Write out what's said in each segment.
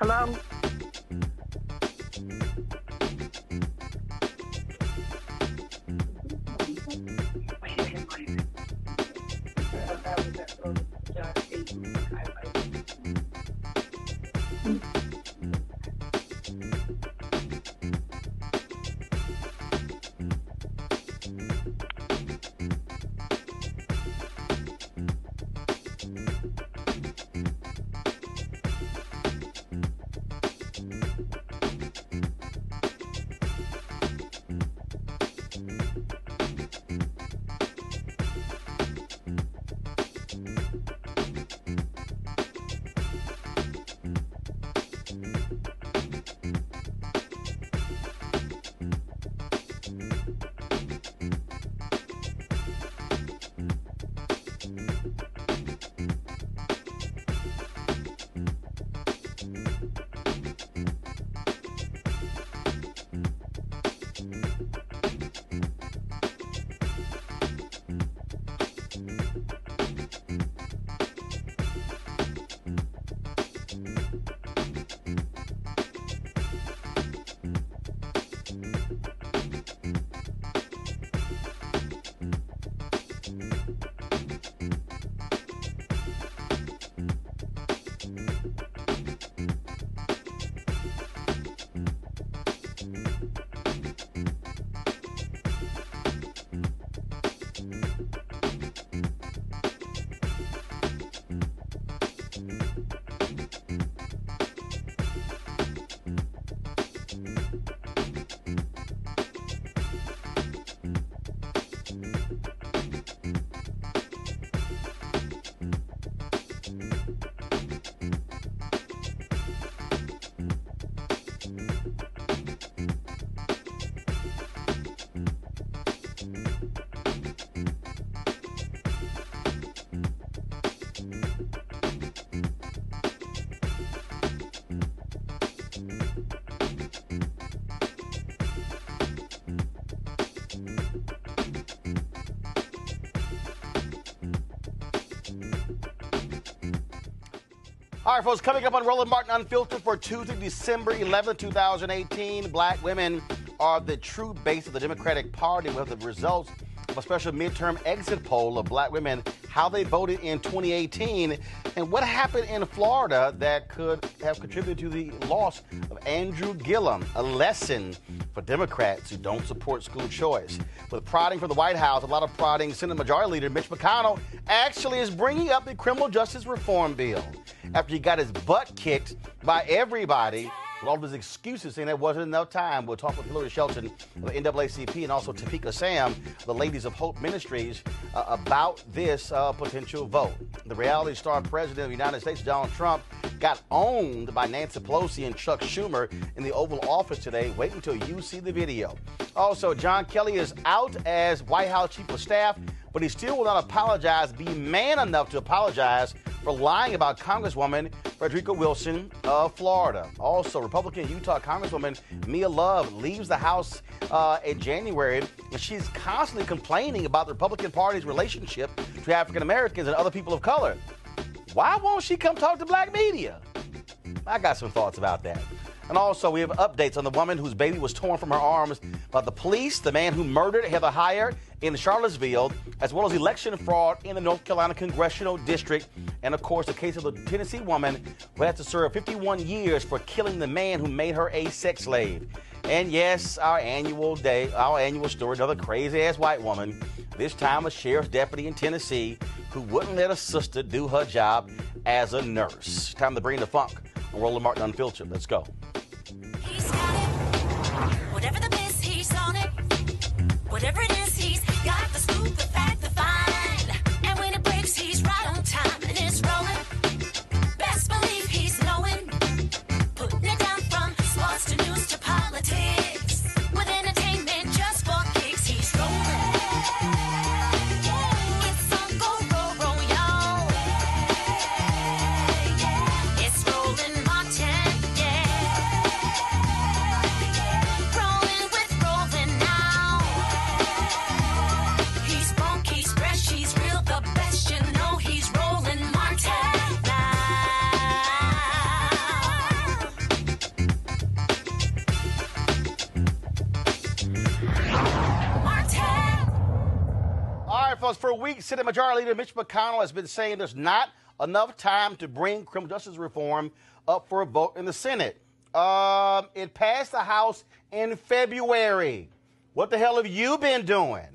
Hello? All right, folks, coming up on Roland Martin Unfiltered for Tuesday, December 11, 2018. Black women are the true base of the Democratic Party. We have the results of a special midterm exit poll of black women, how they voted in 2018, and what happened in Florida that could have contributed to the loss of Andrew Gillum, a lesson for Democrats who don't support school choice. With prodding for the White House, a lot of prodding, Senate Majority Leader Mitch McConnell actually is bringing up the criminal justice reform bill after he got his butt kicked by everybody with all of his excuses saying there wasn't enough time. We'll talk with Hillary Shelton of the NAACP and also Topeka Sam, the Ladies of Hope Ministries, about this potential vote. The reality star president of the United States, Donald Trump, got owned by Nancy Pelosi and Chuck Schumer in the Oval Office today. Wait until you see the video. Also, John Kelly is out as White House Chief of Staff, but he still will not apologize, be man enough to apologize for lying about Congresswoman Frederica Wilson of Florida. Also, Republican Utah Congresswoman Mia Love leaves the House in January, and she's constantly complaining about the Republican Party's relationship to African Americans and other people of color. Why won't she come talk to black media? I got some thoughts about that. And also, we have updates on the woman whose baby was torn from her arms by the police, the man who murdered Heather Heyer in Charlottesville, as well as election fraud in the North Carolina Congressional District, and, of course, the case of the Tennessee woman who had to serve 51 years for killing the man who made her a sex slave. And, yes, our annual story, another crazy-ass white woman, this time a sheriff's deputy in Tennessee who wouldn't let a sister do her job as a nurse. Time to bring the funk on Roland Martin Unfiltered. Let's go. He's got it. Whatever the biz, he's on it. Whatever it is, he's got the scoop, the fact, the find. And when it breaks, he's right on time and it's rolling. Best believe he's knowing. Putting it down from sports to news to politics. With entertainment just for kicks, he's rolling. It's on go, roll, y'all. It's Roland Martin, rolling with Roland now. He's born folks, for weeks, Senate Majority Leader Mitch McConnell has been saying there's not enough time to bring criminal justice reform up for a vote in the Senate. It passed the House in February. What the hell have you been doing?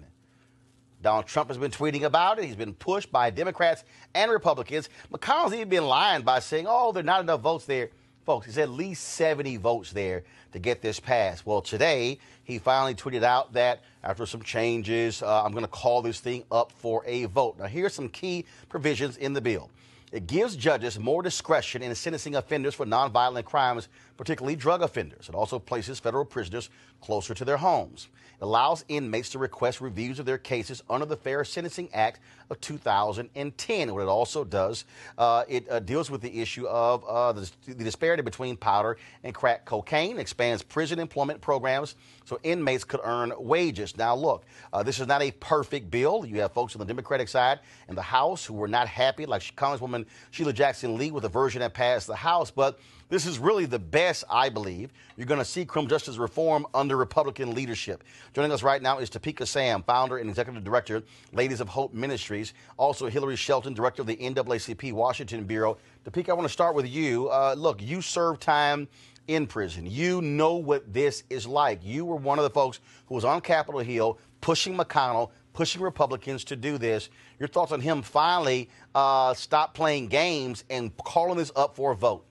Donald Trump has been tweeting about it. He's been pushed by Democrats and Republicans. McConnell's even been lying by saying, oh, there are not enough votes there. Folks, there's at least 70 votes there to get this passed. Well, today, he finally tweeted out that after some changes, I'm going to call this thing up for a vote. Now, here's some key provisions in the bill. It gives judges more discretion in sentencing offenders for nonviolent crimes, particularly drug offenders. It also places federal prisoners closer to their homes. It allows inmates to request reviews of their cases under the Fair Sentencing Act of 2010. What it also does, it deals with the issue of the disparity between powder and crack cocaine, expands prison employment programs so inmates could earn wages. Now, look, this is not a perfect bill. You have folks on the Democratic side in the House who were not happy, like Congresswoman Sheila Jackson Lee, with the version that passed the House. But this is really the best, I believe, you're going to see criminal justice reform under Republican leadership. Joining us right now is Topeka Sam, founder and executive director, Ladies of Hope Ministries. Also, Hillary Shelton, director of the NAACP Washington Bureau. Topeka, I want to start with you. Look, you served time in prison. You know what this is like. You were one of the folks who was on Capitol Hill pushing McConnell, pushing Republicans to do this. Your thoughts on him finally stop playing games and calling this up for a vote?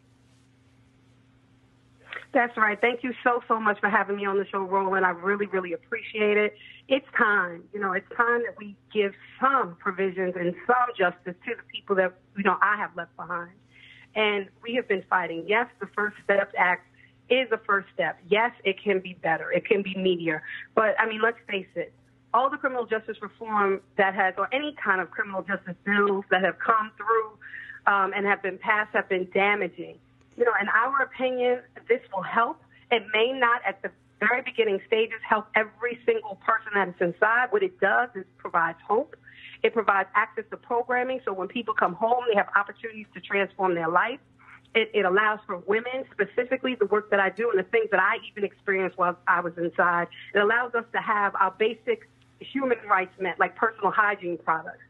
That's right. Thank you so much for having me on the show, Roland. I really, really appreciate it. It's time. It's time that we give some provisions and some justice to the people that, I have left behind. And we have been fighting. Yes, the First Steps Act is a first step. Yes, it can be better. It can be meatier. But, let's face it. All the criminal justice reform that has, or any kind of criminal justice bills that have come through and have been passed have been damaging. In our opinion, this will help. It may not at the very beginning stages help every single person that is inside. What it does is provides hope. It provides access to programming, so when people come home, they have opportunities to transform their life. It allows for women, specifically the work that I do and the things that I even experienced while I was inside. It allows us to have our basic human rights met, like personal hygiene products.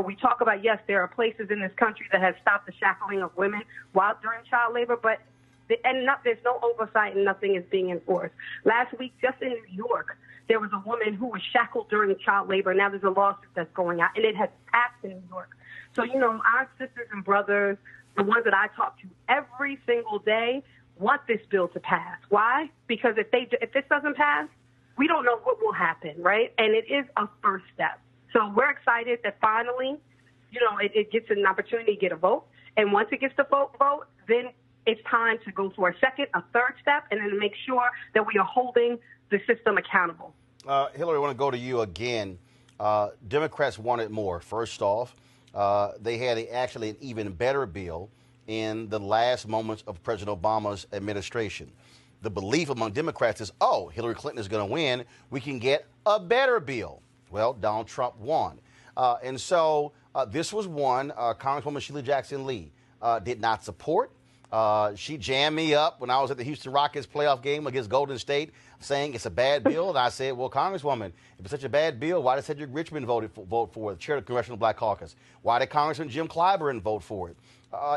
We talk about, yes, there are places in this country that have stopped the shackling of women while during child labor, but there's no oversight and nothing is being enforced. Last week, just in New York, there was a woman who was shackled during child labor. Now there's a lawsuit that's going out, and it has passed in New York. So, our sisters and brothers, the ones that I talk to every single day, want this bill to pass. Why? Because if this doesn't pass, we don't know what will happen, right? And it is a first step. So we're excited that finally, it gets an opportunity to get a vote. And once it gets the vote, then it's time to go for a second, a third step, and then to make sure that we are holding the system accountable. Hillary, I want to go to you again. Democrats wanted more. First off, they had actually an even better bill in the last moments of President Obama's administration. The belief among Democrats is, Hillary Clinton is going to win. We can get a better bill. Well, Donald Trump won. And so this was one Congresswoman Sheila Jackson Lee did not support. She jammed me up when I was at the Houston Rockets playoff game against Golden State saying it's a bad bill. And I said, well, Congresswoman, if it's such a bad bill, why did Cedric Richmond vote for it, the chair of the Congressional Black Caucus? Why did Congressman Jim Clyburn vote for it?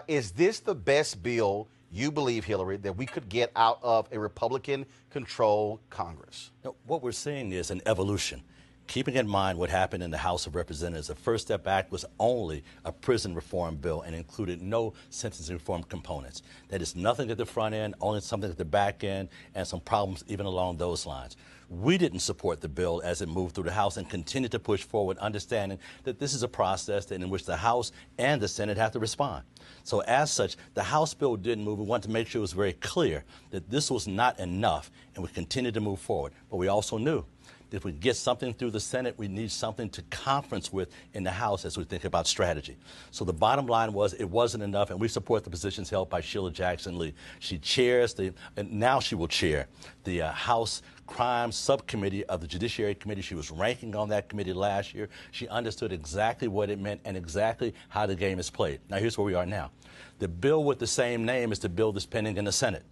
Is this the best bill you believe, Hillary, that we could get out of a Republican-controlled Congress? No, what we're seeing is an evolution. Keeping in mind what happened in the House of Representatives, the First Step Act was only a prison reform bill and included no sentencing reform components. That is nothing at the front end, only something at the back end, and some problems even along those lines. We didn't support the bill as it moved through the House and continued to push forward, understanding that this is a process in which the House and the Senate have to respond. So as such, the House bill didn't move. We wanted to make sure it was very clear that this was not enough, and we continued to move forward. But we also knew if we get something through the Senate, we need something to conference with in the House as we think about strategy. So the bottom line was it wasn't enough, and we support the positions held by Sheila Jackson Lee. She chairs and now she will chair the House Crime Subcommittee of the Judiciary Committee. She was ranking on that committee last year. She understood exactly what it meant and exactly how the game is played. Now, here's where we are now. The bill with the same name is the bill that's pending in the Senate.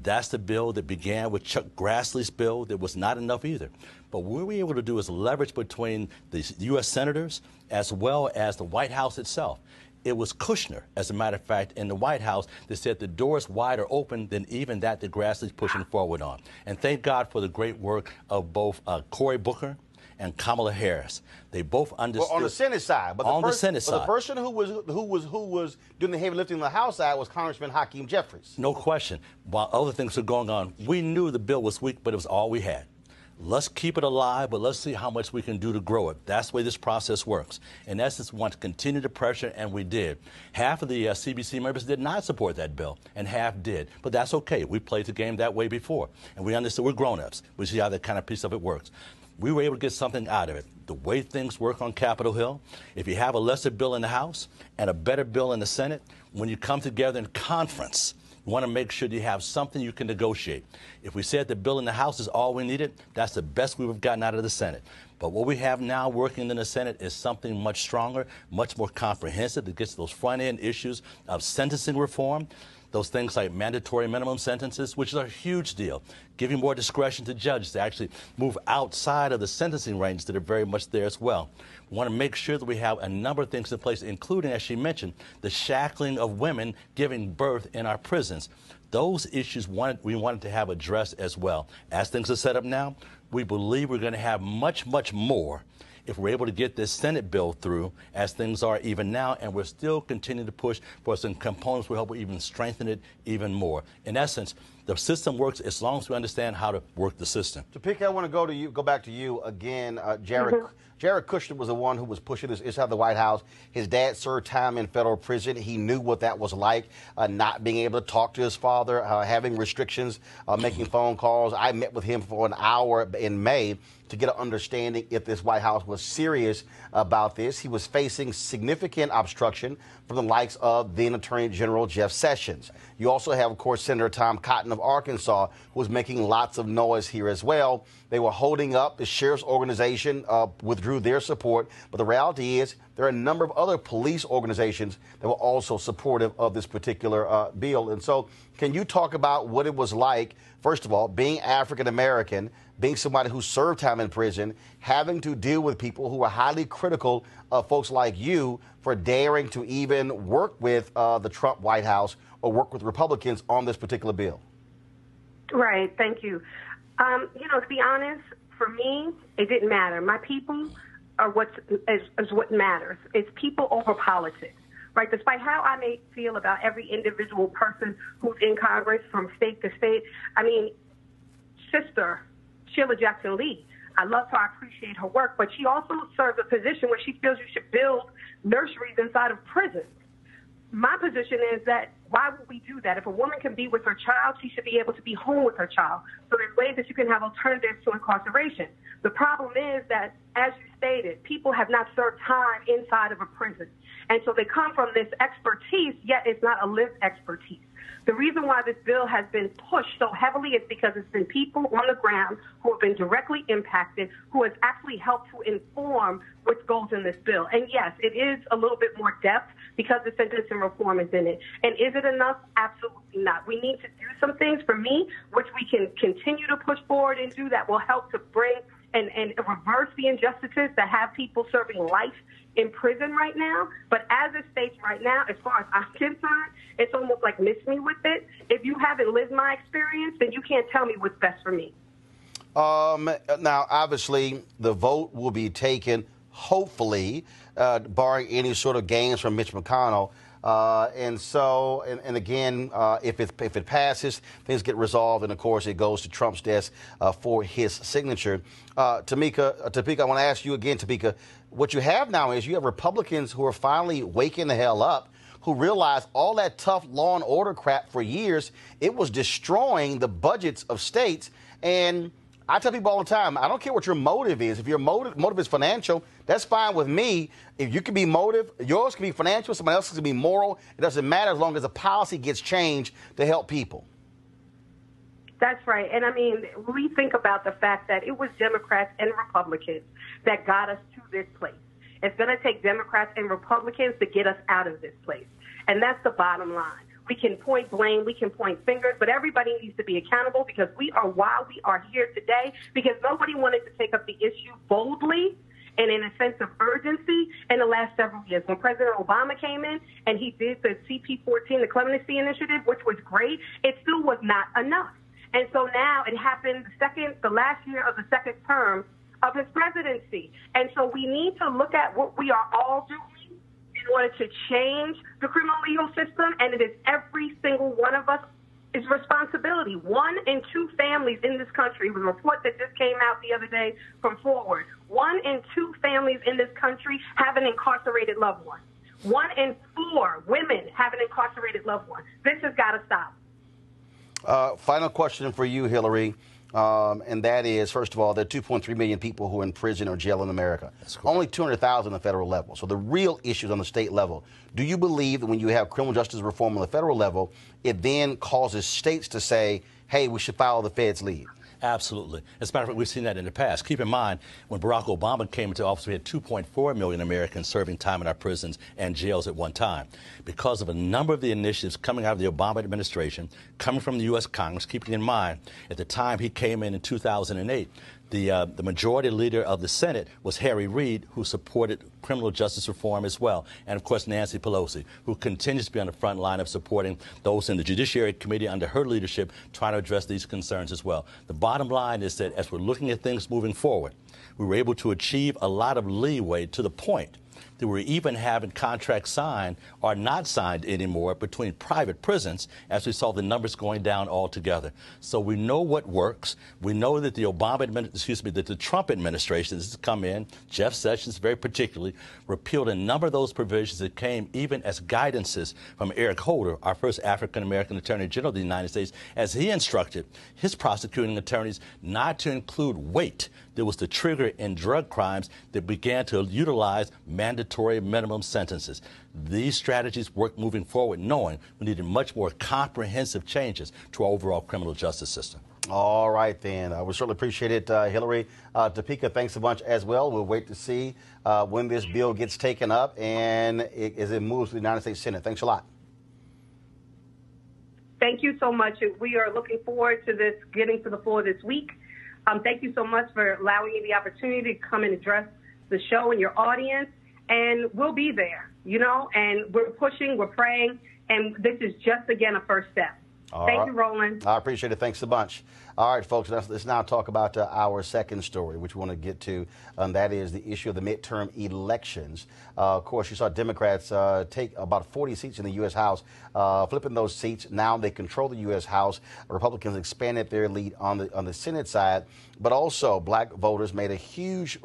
That's the bill that began with Chuck Grassley's bill that was not enough either. But what we were able to do is leverage between the U.S. senators as well as the White House itself. It was Kushner, as a matter of fact, in the White House that said the door is wider open than even that Grassley's pushing forward on. And thank God for the great work of both Cory Booker and Kamala Harris. They both understood. Well, on the Senate side, but the Senate side, the person who was doing the heavy lifting on the House side was Congressman Hakeem Jeffries. No question. While other things were going on, we knew the bill was weak, but it was all we had. Let's keep it alive, but let's see how much we can do to grow it. That's the way this process works. In essence, we want to continue the pressure, and we did. Half of the CBC members did not support that bill, and half did. But that's okay. We played the game that way before, and we understood we're grown-ups. We see how that kind of piece of it works. We were able to get something out of it. The way things work on Capitol Hill, if you have a lesser bill in the House and a better bill in the Senate, when you come together in conference, you want to make sure you have something you can negotiate. If we said the bill in the House is all we needed, that's the best we've gotten out of the Senate. But what we have now working in the Senate is something much stronger, much more comprehensive that gets those front-end issues of sentencing reform, those things like mandatory minimum sentences, which is a huge deal, giving more discretion to judges to actually move outside of the sentencing ranges that are very much there as well. We want to make sure that we have a number of things in place, including, as she mentioned, the shackling of women giving birth in our prisons. Those issues we wanted to have addressed as well. As things are set up now, we believe we're going to have much, much more if we're able to get this Senate bill through as things are even now, and we're still continuing to push for some components will help even strengthen it even more. In essence, the system works as long as we understand how to work the system. Topeka, I want to go back to you again. Jared Kushner was the one who was pushing this inside the White House. His dad served time in federal prison. He knew what that was like, not being able to talk to his father, having restrictions, making phone calls. I met with him for an hour in May to get an understanding if this White House was serious about this. He was facing significant obstruction from the likes of then Attorney General Jeff Sessions. You also have, of course, Senator Tom Cotton of Arkansas, who was making lots of noise here as well. They were holding up. The sheriff's organization withdrew their support. But the reality is there are a number of other police organizations that were also supportive of this particular bill. And so can you talk about what it was like, first of all, being African-American, being somebody who served time in prison, having to deal with people who are highly critical of folks like you for daring to even work with the Trump White House or work with Republicans on this particular bill? Right. Thank you. To be honest, for me, it didn't matter. My people are what matters. It's people over politics. Right, despite how I may feel about every individual person who's in Congress from state to state. I mean, Sister Sheila Jackson Lee, I love her, I appreciate her work, but she also serves a position where she feels you should build nurseries inside of prisons. My position is that why would we do that? If a woman can be with her child, she should be able to be home with her child. So there's ways that you can have alternatives to incarceration. The problem is that, as you stated, people have not served time inside of a prison. And so they come from this expertise, yet it's not a lived expertise. The reason why this bill has been pushed so heavily is because it's been people on the ground who have been directly impacted, who has actually helped to inform what goes in this bill. And yes, it is a little bit more depth because the sentencing reform is in it. And is it enough? Absolutely not. We need to do some things, for me, which we can continue to push forward and do that will help to bring and reverse the injustices that have people serving life in prison right now. But as it states right now, as far as I'm concerned, it's almost like miss me with it. If you haven't lived my experience, then you can't tell me what's best for me. Now, obviously, the vote will be taken, hopefully, barring any sort of gains from Mitch McConnell. And again, if it passes, things get resolved, and of course it goes to Trump's desk for his signature. Topeka, I want to ask you again, Topeka, what you have now is you have Republicans who are finally waking the hell up, who realize all that tough law and order crap for years, it was destroying the budgets of states. And I tell people all the time, I don't care what your motive is. If your motive is financial, that's fine with me. If you can be motive, yours can be financial, somebody else's can be moral. It doesn't matter as long as the policy gets changed to help people. That's right. And I mean, we think about the fact that it was Democrats and Republicans that got us to this place. It's going to take Democrats and Republicans to get us out of this place. And that's the bottom line. We can point blame, we can point fingers, but everybody needs to be accountable because we are why we are here today, because nobody wanted to take up the issue boldly and in a sense of urgency in the last several years. When President Obama came in and he did the CP14, the Clemency Initiative, which was great, it still was not enough. And so now it happened the last year of the second term of his presidency. And so we need to look at what we are all doing in order to change the criminal legal system, and it is every single one of us is responsibility. 1 in 2 families in this country, it was a report that just came out the other day from Forward, 1 in 2 families in this country have an incarcerated loved one. 1 in 4 women have an incarcerated loved one. This has got to stop. Final question for you, Hillary, and that is, first of all, there are 2.3 million people who are in prison or jail in America. Only 200,000 on the federal level. So the real issues on the state level. Do you believe that when you have criminal justice reform on the federal level, it then causes states to say, hey, we should follow the Fed's lead? Absolutely. As a matter of fact, we've seen that in the past. Keep in mind, when Barack Obama came into office, we had 2.4 million Americans serving time in our prisons and jails at one time. Because of a number of the initiatives coming out of the Obama administration, coming from the U.S. Congress, keeping in mind, at the time he came in 2008, the majority leader of the Senate was Harry Reid, who supported criminal justice reform as well. And, of course, Nancy Pelosi, who continues to be on the front line of supporting those in the Judiciary Committee under her leadership trying to address these concerns as well. The bottom line is that as we're looking at things moving forward, we were able to achieve a lot of leeway to the point that we're even having contracts signed or not signed anymore between private prisons as we saw the numbers going down altogether. So we know what works. We know that the Trump administration has come in, Jeff Sessions very particularly, repealed a number of those provisions that came even as guidances from Eric Holder, our first African-American Attorney General of the United States, as he instructed his prosecuting attorneys not to include weight. There was the trigger in drug crimes that began to utilize mandatory minimum sentences. These strategies work moving forward, knowing we needed much more comprehensive changes to our overall criminal justice system. All right, then. We certainly appreciate it, Hillary. Topeka, thanks a bunch as well. We'll wait to see when this bill gets taken up and as it moves to the United States Senate. Thanks a lot. Thank you so much. We are looking forward to this getting to the floor this week. Thank you so much for allowing me the opportunity to come and address the show and your audience. And we'll be there, and we're pushing, we're praying, and this is just, again, a first step. Thank you, Roland. I appreciate it. Thanks a bunch. All right, folks, let's now talk about our second story, which we want to get to, and that is the issue of the midterm elections. Of course, you saw Democrats take about 40 seats in the U.S. House, flipping those seats. Now they control the U.S. House. Republicans expanded their lead on the Senate side, but also black voters played a huge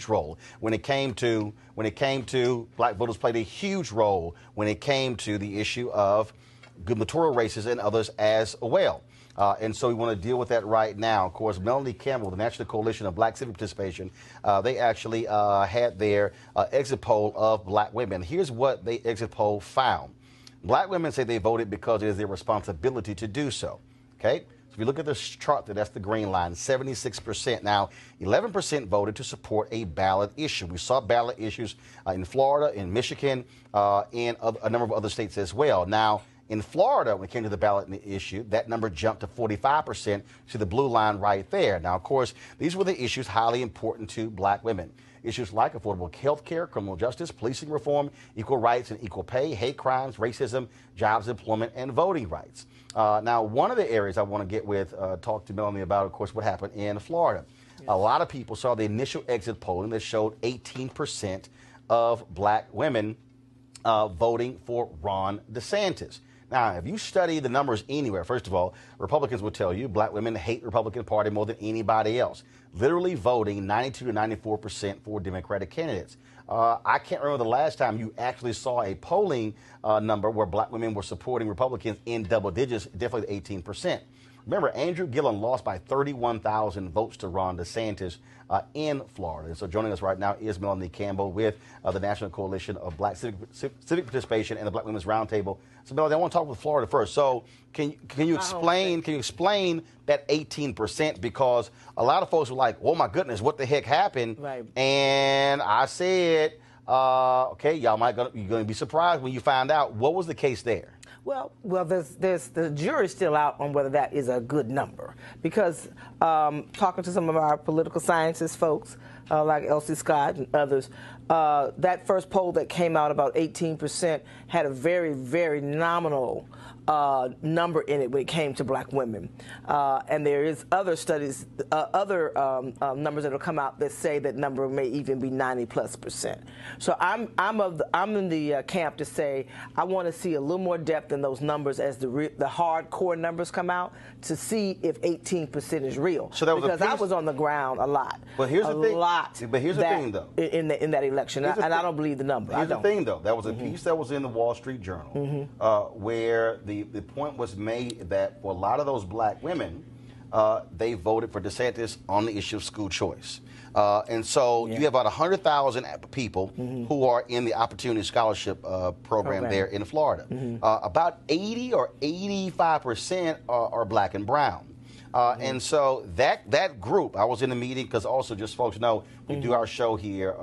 role when it came to black voters played a huge role when it came to the issue of gubernatorial races and others as well. And so we want to deal with that right now. Of course, Melanie Campbell, the National Coalition of Black Civic Participation, they actually had their exit poll of black women. Here's what the exit poll found. Black women say they voted because it is their responsibility to do so. Okay? So if you look at this chart, that's the green line, 76%. Now, 11% voted to support a ballot issue. We saw ballot issues in Florida, in Michigan, and a number of other states as well. Now, in Florida, when it came to the ballot issue, that number jumped to 45%, to the blue line right there. Now, of course, these were the issues highly important to black women. Issues like affordable health care, criminal justice, policing reform, equal rights and equal pay, hate crimes, racism, jobs, employment, and voting rights. Now, one of the areas I want to get with, talk to Melanie about, of course, what happened in Florida. Yes. A lot of people saw the initial exit polling that showed 18% of black women voting for Ron DeSantis. Now, if you study the numbers anywhere, first of all, Republicans will tell you black women hate the Republican Party more than anybody else, literally voting 92 to 94% for Democratic candidates. I can't remember the last time you actually saw a polling number where black women were supporting Republicans in double digits, definitely 18%. Remember, Andrew Gillum lost by 31,000 votes to Ron DeSantis in Florida. And so joining us right now is Melanie Campbell with the National Coalition of Black Civic Participation and the Black Women's Roundtable. So, Melanie, I want to talk with Florida first. So can you explain that 18%? Because a lot of folks were like, oh, my goodness, what the heck happened? Right. And I said, okay, you're going to be surprised when you find out. What was the case there? Well, there's the jury's still out on whether that is a good number, because talking to some of our political sciences folks like Elsie Scott and others, that first poll that came out, about 18%, had a very, very nominal number in it when it came to black women, and there is other studies, other numbers that will come out that say that number may even be 90+%. So I'm in the camp to say I want to see a little more depth in those numbers as the hardcore numbers come out, to see if 18% is real. So that was, because I was on the ground a lot. But here's the thing. But here's the thing, though. In that election, and I don't believe the number. Here's the thing, though. That was a piece that was in the Wall Street Journal, where the point was made that for a lot of those black women, they voted for DeSantis on the issue of school choice. And so you have about 100,000 people who are in the Opportunity Scholarship program there in Florida. About 80 or 85% are black and brown. And so that group, I was in a meeting, because also, just folks know, we do our show here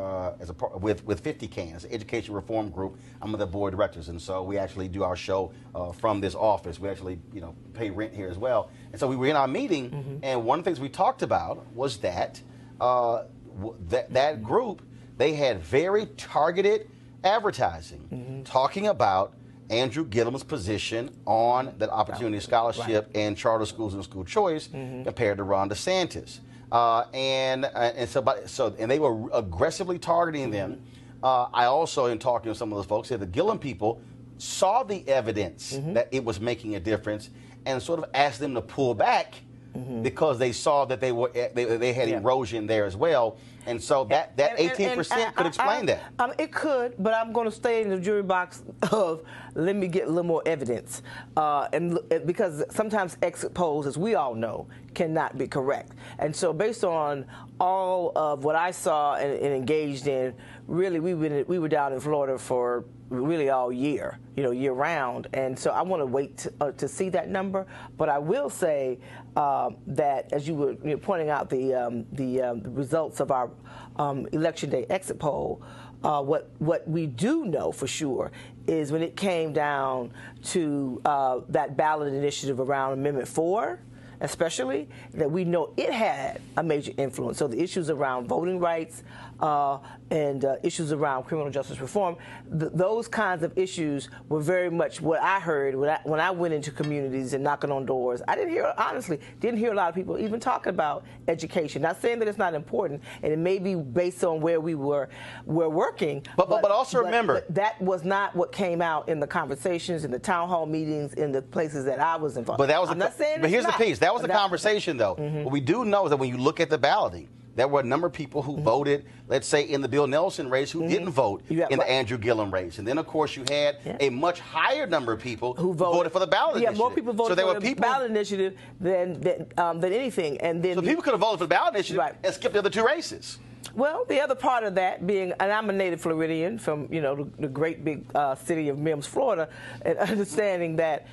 with 50 Cans, Education Reform Group. I'm on the board of directors, and so we actually do our show from this office. We actually, pay rent here as well. And so we were in our meeting, and one of the things we talked about was that that group, they had very targeted advertising talking about Andrew Gillum's position on that Opportunity Scholarship and charter schools and school choice compared to Ron DeSantis, and they were aggressively targeting them. I also, in talking to some of those folks, said the Gillum people saw the evidence that it was making a difference, and sort of asked them to pull back because they saw that they had erosion there as well. And so that 18% could explain that. It could, but I'm going to stay in the jury box of let me get a little more evidence, because sometimes exit polls, as we all know, cannot be correct. And so based on all of what I saw and engaged in, really we were down in Florida for really all year, year round. And so I want to wait to see that number. But I will say that, as you were pointing out, the results of our Election Day exit poll, what we do know for sure is when it came down to that ballot initiative around Amendment 4, especially, that we know it had a major influence. So the issues around voting rights and issues around criminal justice reform, those kinds of issues were very much what I heard when I went into communities and knocking on doors. I didn't hear a lot of people even talking about education. Not saying that it's not important, and it may be based on where we were working. But also remember, that was not what came out in the conversations, in the town hall meetings, in the places that I was involved. But that was but here's the piece. That was the conversation, though. What we do know is that when you look at the balloting, there were a number of people who voted, let's say, in the Bill Nelson race who didn't vote in the Andrew Gillum race. And then, of course, you had a much higher number of people who voted for the ballot initiative. Yeah, more people voted for the ballot initiative than anything. And then people could have voted for the ballot initiative and skipped the other two races. Well, the other part of that being, and I'm a native Floridian from, the great big city of Mims, Florida, and understanding that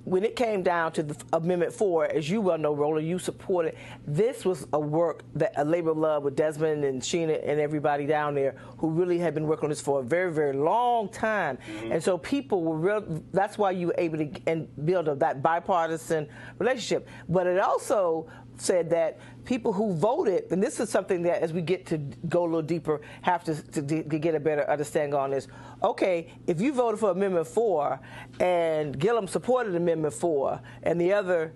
when it came down to the Amendment 4, as you well know, Roland, you supported, this was a work, a labor of love with Desmond and Sheena and everybody down there who really had been working on this for a very, very long time. And so people were that's why you were able to build that bipartisan relationship. But it also said that people who voted, and this is something that as we get to go a little deeper, have to get a better understanding on this. Okay, if you voted for Amendment 4 and Gillum supported Amendment 4 and the other,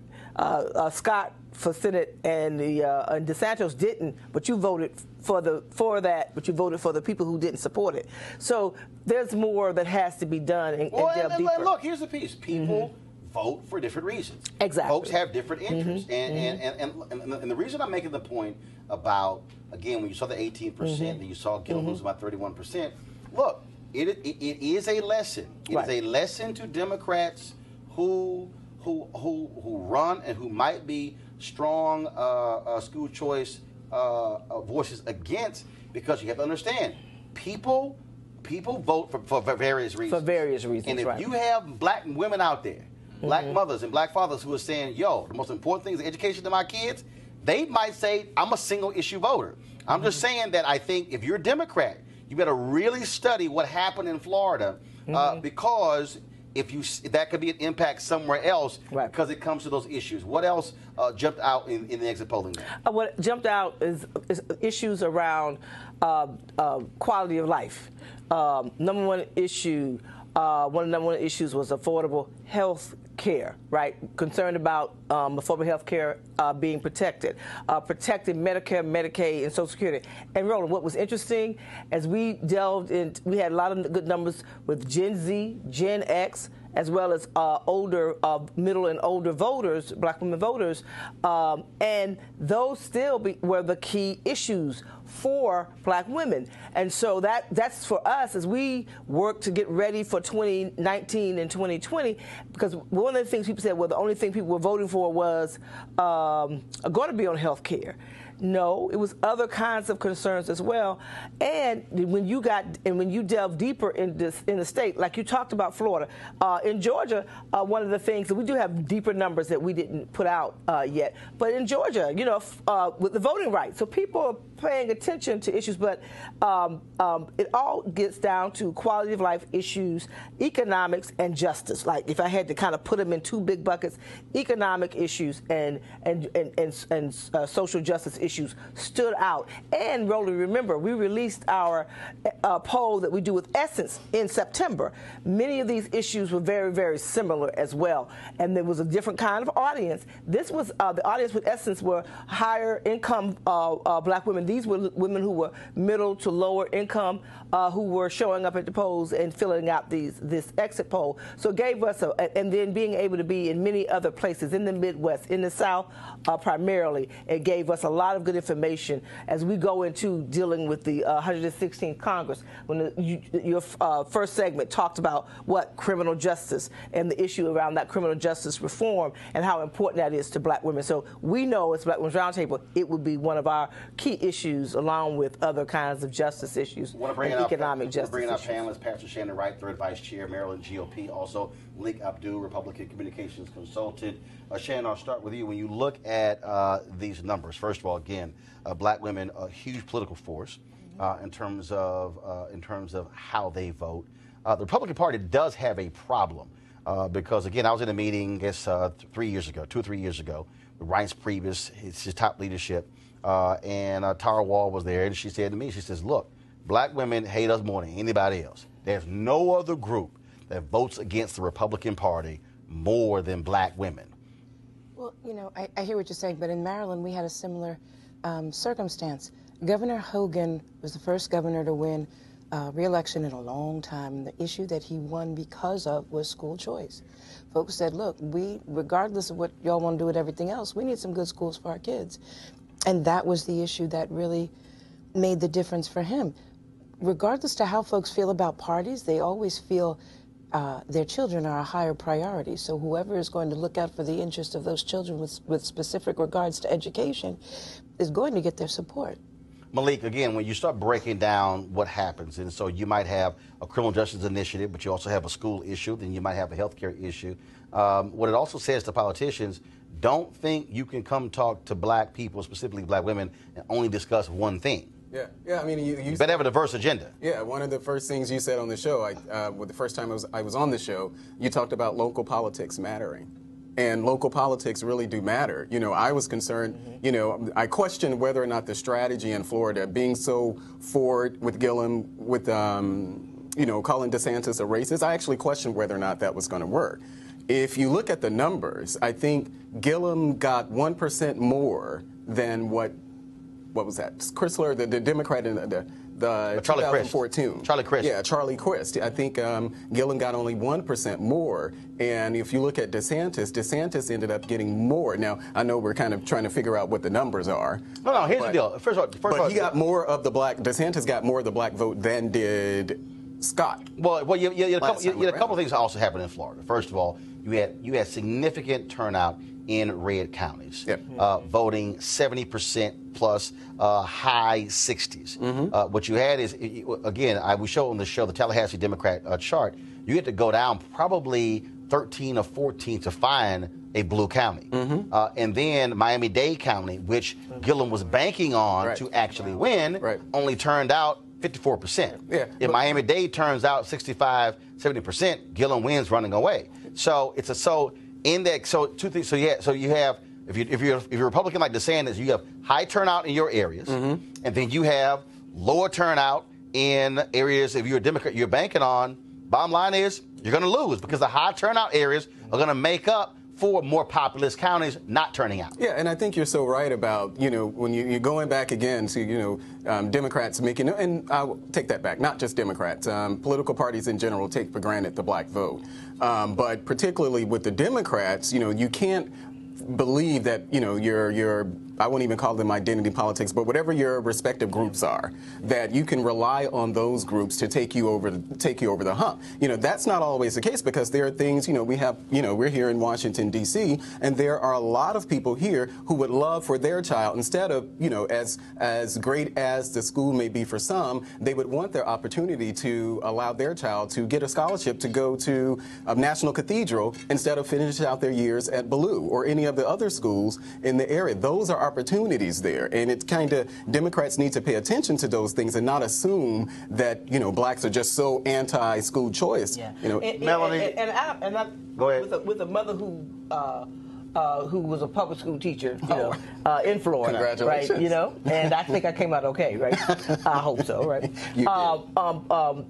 Scott for Senate and DeSantis didn't, but you voted for that, but you voted for the people who didn't support it. So there's more that has to be done and delve deeper. Look, here's the piece. People vote for different reasons. Exactly. Folks have different interests. And the reason I'm making the point about, again, when you saw the 18% and you saw Gillum lose about 31%, look, it is a lesson. It is a lesson to Democrats who run and who might be strong school choice voices against, because you have to understand, people vote for various reasons. For various reasons, and if you have black women out there, black mothers and black fathers who are saying, yo, the most important thing is education to my kids, they might say, I'm a single issue voter. I'm just saying that I think if you're a Democrat, you better really study what happened in Florida, because that could be an impact somewhere else Right. because it comes to those issues. What else jumped out in the exit polling? What jumped out is issues around quality of life. Number one issue, one of the number one issues was affordable health care, right? Concerned about affordable health care being protected, protecting Medicare, Medicaid, and Social Security. And Roland, what was interesting, as we delved in, we had a lot of good numbers with Gen Z, Gen X, as well as older, middle and older voters, black women voters, and those still were the key issues for black women. And so that's for us as we work to get ready for 2019 and 2020, because one of the things people said, well, the only thing people were voting for was going to be on health care. No, it was other kinds of concerns as well. And when you delve deeper in the state, like you talked about Florida, in Georgia, one of the things that we do have deeper numbers that we didn't put out yet. But in Georgia, with the voting rights, so people are paying attention to issues, but it all gets down to quality of life issues, economics, and justice. Like if I had to kind of put them in two big buckets, economic issues and social justice issues stood out. And Roland, remember, we released our poll that we do with Essence in September. Many of these issues were very, very similar as well. And there was a different kind of audience. This was the audience with Essence were higher income black women. These were women who were middle to lower income who were showing up at the polls and filling out this exit poll. So it gave us, and then being able to be in many other places, in the Midwest, in the South primarily, it gave us a lot of good information as we go into dealing with the 116th Congress. When your first segment talked about criminal justice and the issue around that criminal justice reform and how important that is to black women. So we know as Black Women's Roundtable, it would be one of our key issues along with other kinds of justice issues and economic justice Bringing our issues. panelists, Pastor Shannon Wright, third vice chair, Maryland GOP, also Malik Abdul, Republican communications consultant. Shannon, I'll start with you. When you look at these numbers, first of all, again, black women, a huge political force in terms of how they vote. The Republican Party does have a problem because, again, I was in a meeting, I guess, 2 or 3 years ago, with Reince Priebus, his top leadership, and Tara Wall was there, and she said to me, she says, look, black women hate us more than anybody else. There's no other group that votes against the Republican Party more than black women. Well, I hear what you're saying, but in Maryland, we had a similar circumstance. Governor Hogan was the first governor to win re-election in a long time. And the issue that he won because of was school choice. Folks said, look, regardless of what y'all want to do with everything else, we need some good schools for our kids. And that was the issue that really made the difference for him. Regardless to how folks feel about parties, they always feel their children are a higher priority. So whoever is going to look out for the interest of those children with specific regards to education is going to get their support. Malik, again, when you start breaking down what happens, and so you might have a criminal justice initiative, but you also have a school issue, then you might have a healthcare issue. What it also says to politicians, don't think you can come talk to black people, specifically black women, and only discuss one thing. Yeah. I mean, you better have a diverse agenda. Yeah, one of the first things you said on the show, the first time I was on the show, you talked about local politics mattering. And local politics really do matter. I was concerned, I questioned whether or not the strategy in Florida, being so forward with Gillum, with, calling DeSantis a racist, I actually questioned whether or not that was going to work. If you look at the numbers, I think Gillum got 1% more than what was that? Chrysler, the Democrat in the Charlie 2014. Crist. Charlie Crist. Yeah, Charlie Crist. I think Gillum got only 1% more. And if you look at DeSantis ended up getting more. Now, I know we're kind of trying to figure out what the numbers are. No, here's the deal. First of all, he got more of the black, DeSantis got more of the black vote than did Scott. Well, you had a couple of things also happened in Florida. First of all, you had significant turnout in red counties, voting 70% plus, high 60s. Mm-hmm. What you had is, again, we showed on the show the Tallahassee Democrat chart. You had to go down probably 13 or 14 to find a blue county. Mm-hmm. And then Miami-Dade County, which Gillum was banking on to actually win, only turned out 54%. Yeah, if Miami-Dade turns out 65, 70%, Gillum wins running away. So two things. So you have if you're a Republican like DeSantis, you have high turnout in your areas, and then you have lower turnout in areas. If you're a Democrat, you're banking on. Bottom line is you're going to lose because the high turnout areas are going to make up for more populous counties not turning out. Yeah, and I think you're so right about, when you're going back again to, Democrats making, and I'll take that back, not just Democrats, political parties in general take for granted the black vote. But particularly with the Democrats, you can't believe that, your I won't even call them identity politics, but whatever your respective groups are, that you can rely on those groups to take you over the hump. That's not always the case because there are things, we're here in Washington, D.C., and there are a lot of people here who would love for their child, instead of, as great as the school may be for some, they would want their opportunity to allow their child to get a scholarship to go to a National Cathedral instead of finish out their years at Ballou or any of the other schools in the area. Those are opportunities there, and it's kind of Democrats need to pay attention to those things and not assume that blacks are just so anti-school choice. Yeah. Melanie, and I go ahead. With a mother who was a public school teacher, in Florida, Congratulations. right? And I think I came out okay, right? I hope so, right? You did.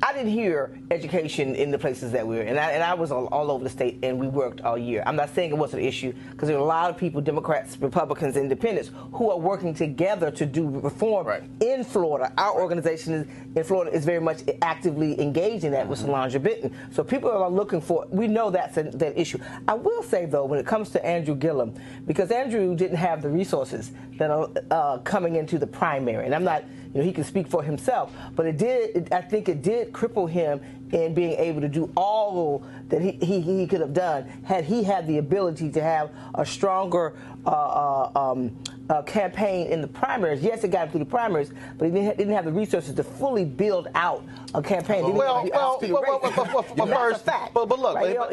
I didn't hear education in the places that we were, and I was all over the state, and we worked all year. I'm not saying it wasn't an issue, because there are a lot of people, Democrats, Republicans, Independents, who are working together to do reform in Florida. Our organization in Florida is very much actively engaged in that with Solange Benton. So people are looking for, we know that's that issue. I will say, though, when it comes to Andrew Gillum, because Andrew didn't have the resources that are coming into the primary, and I'm not, he can speak for himself, but I think it did cripple him in being able to do all that he could have done had he had the ability to have a stronger campaign in the primaries. Yes, it got him through the primaries, but he didn't have the resources to fully build out a campaign. But look, he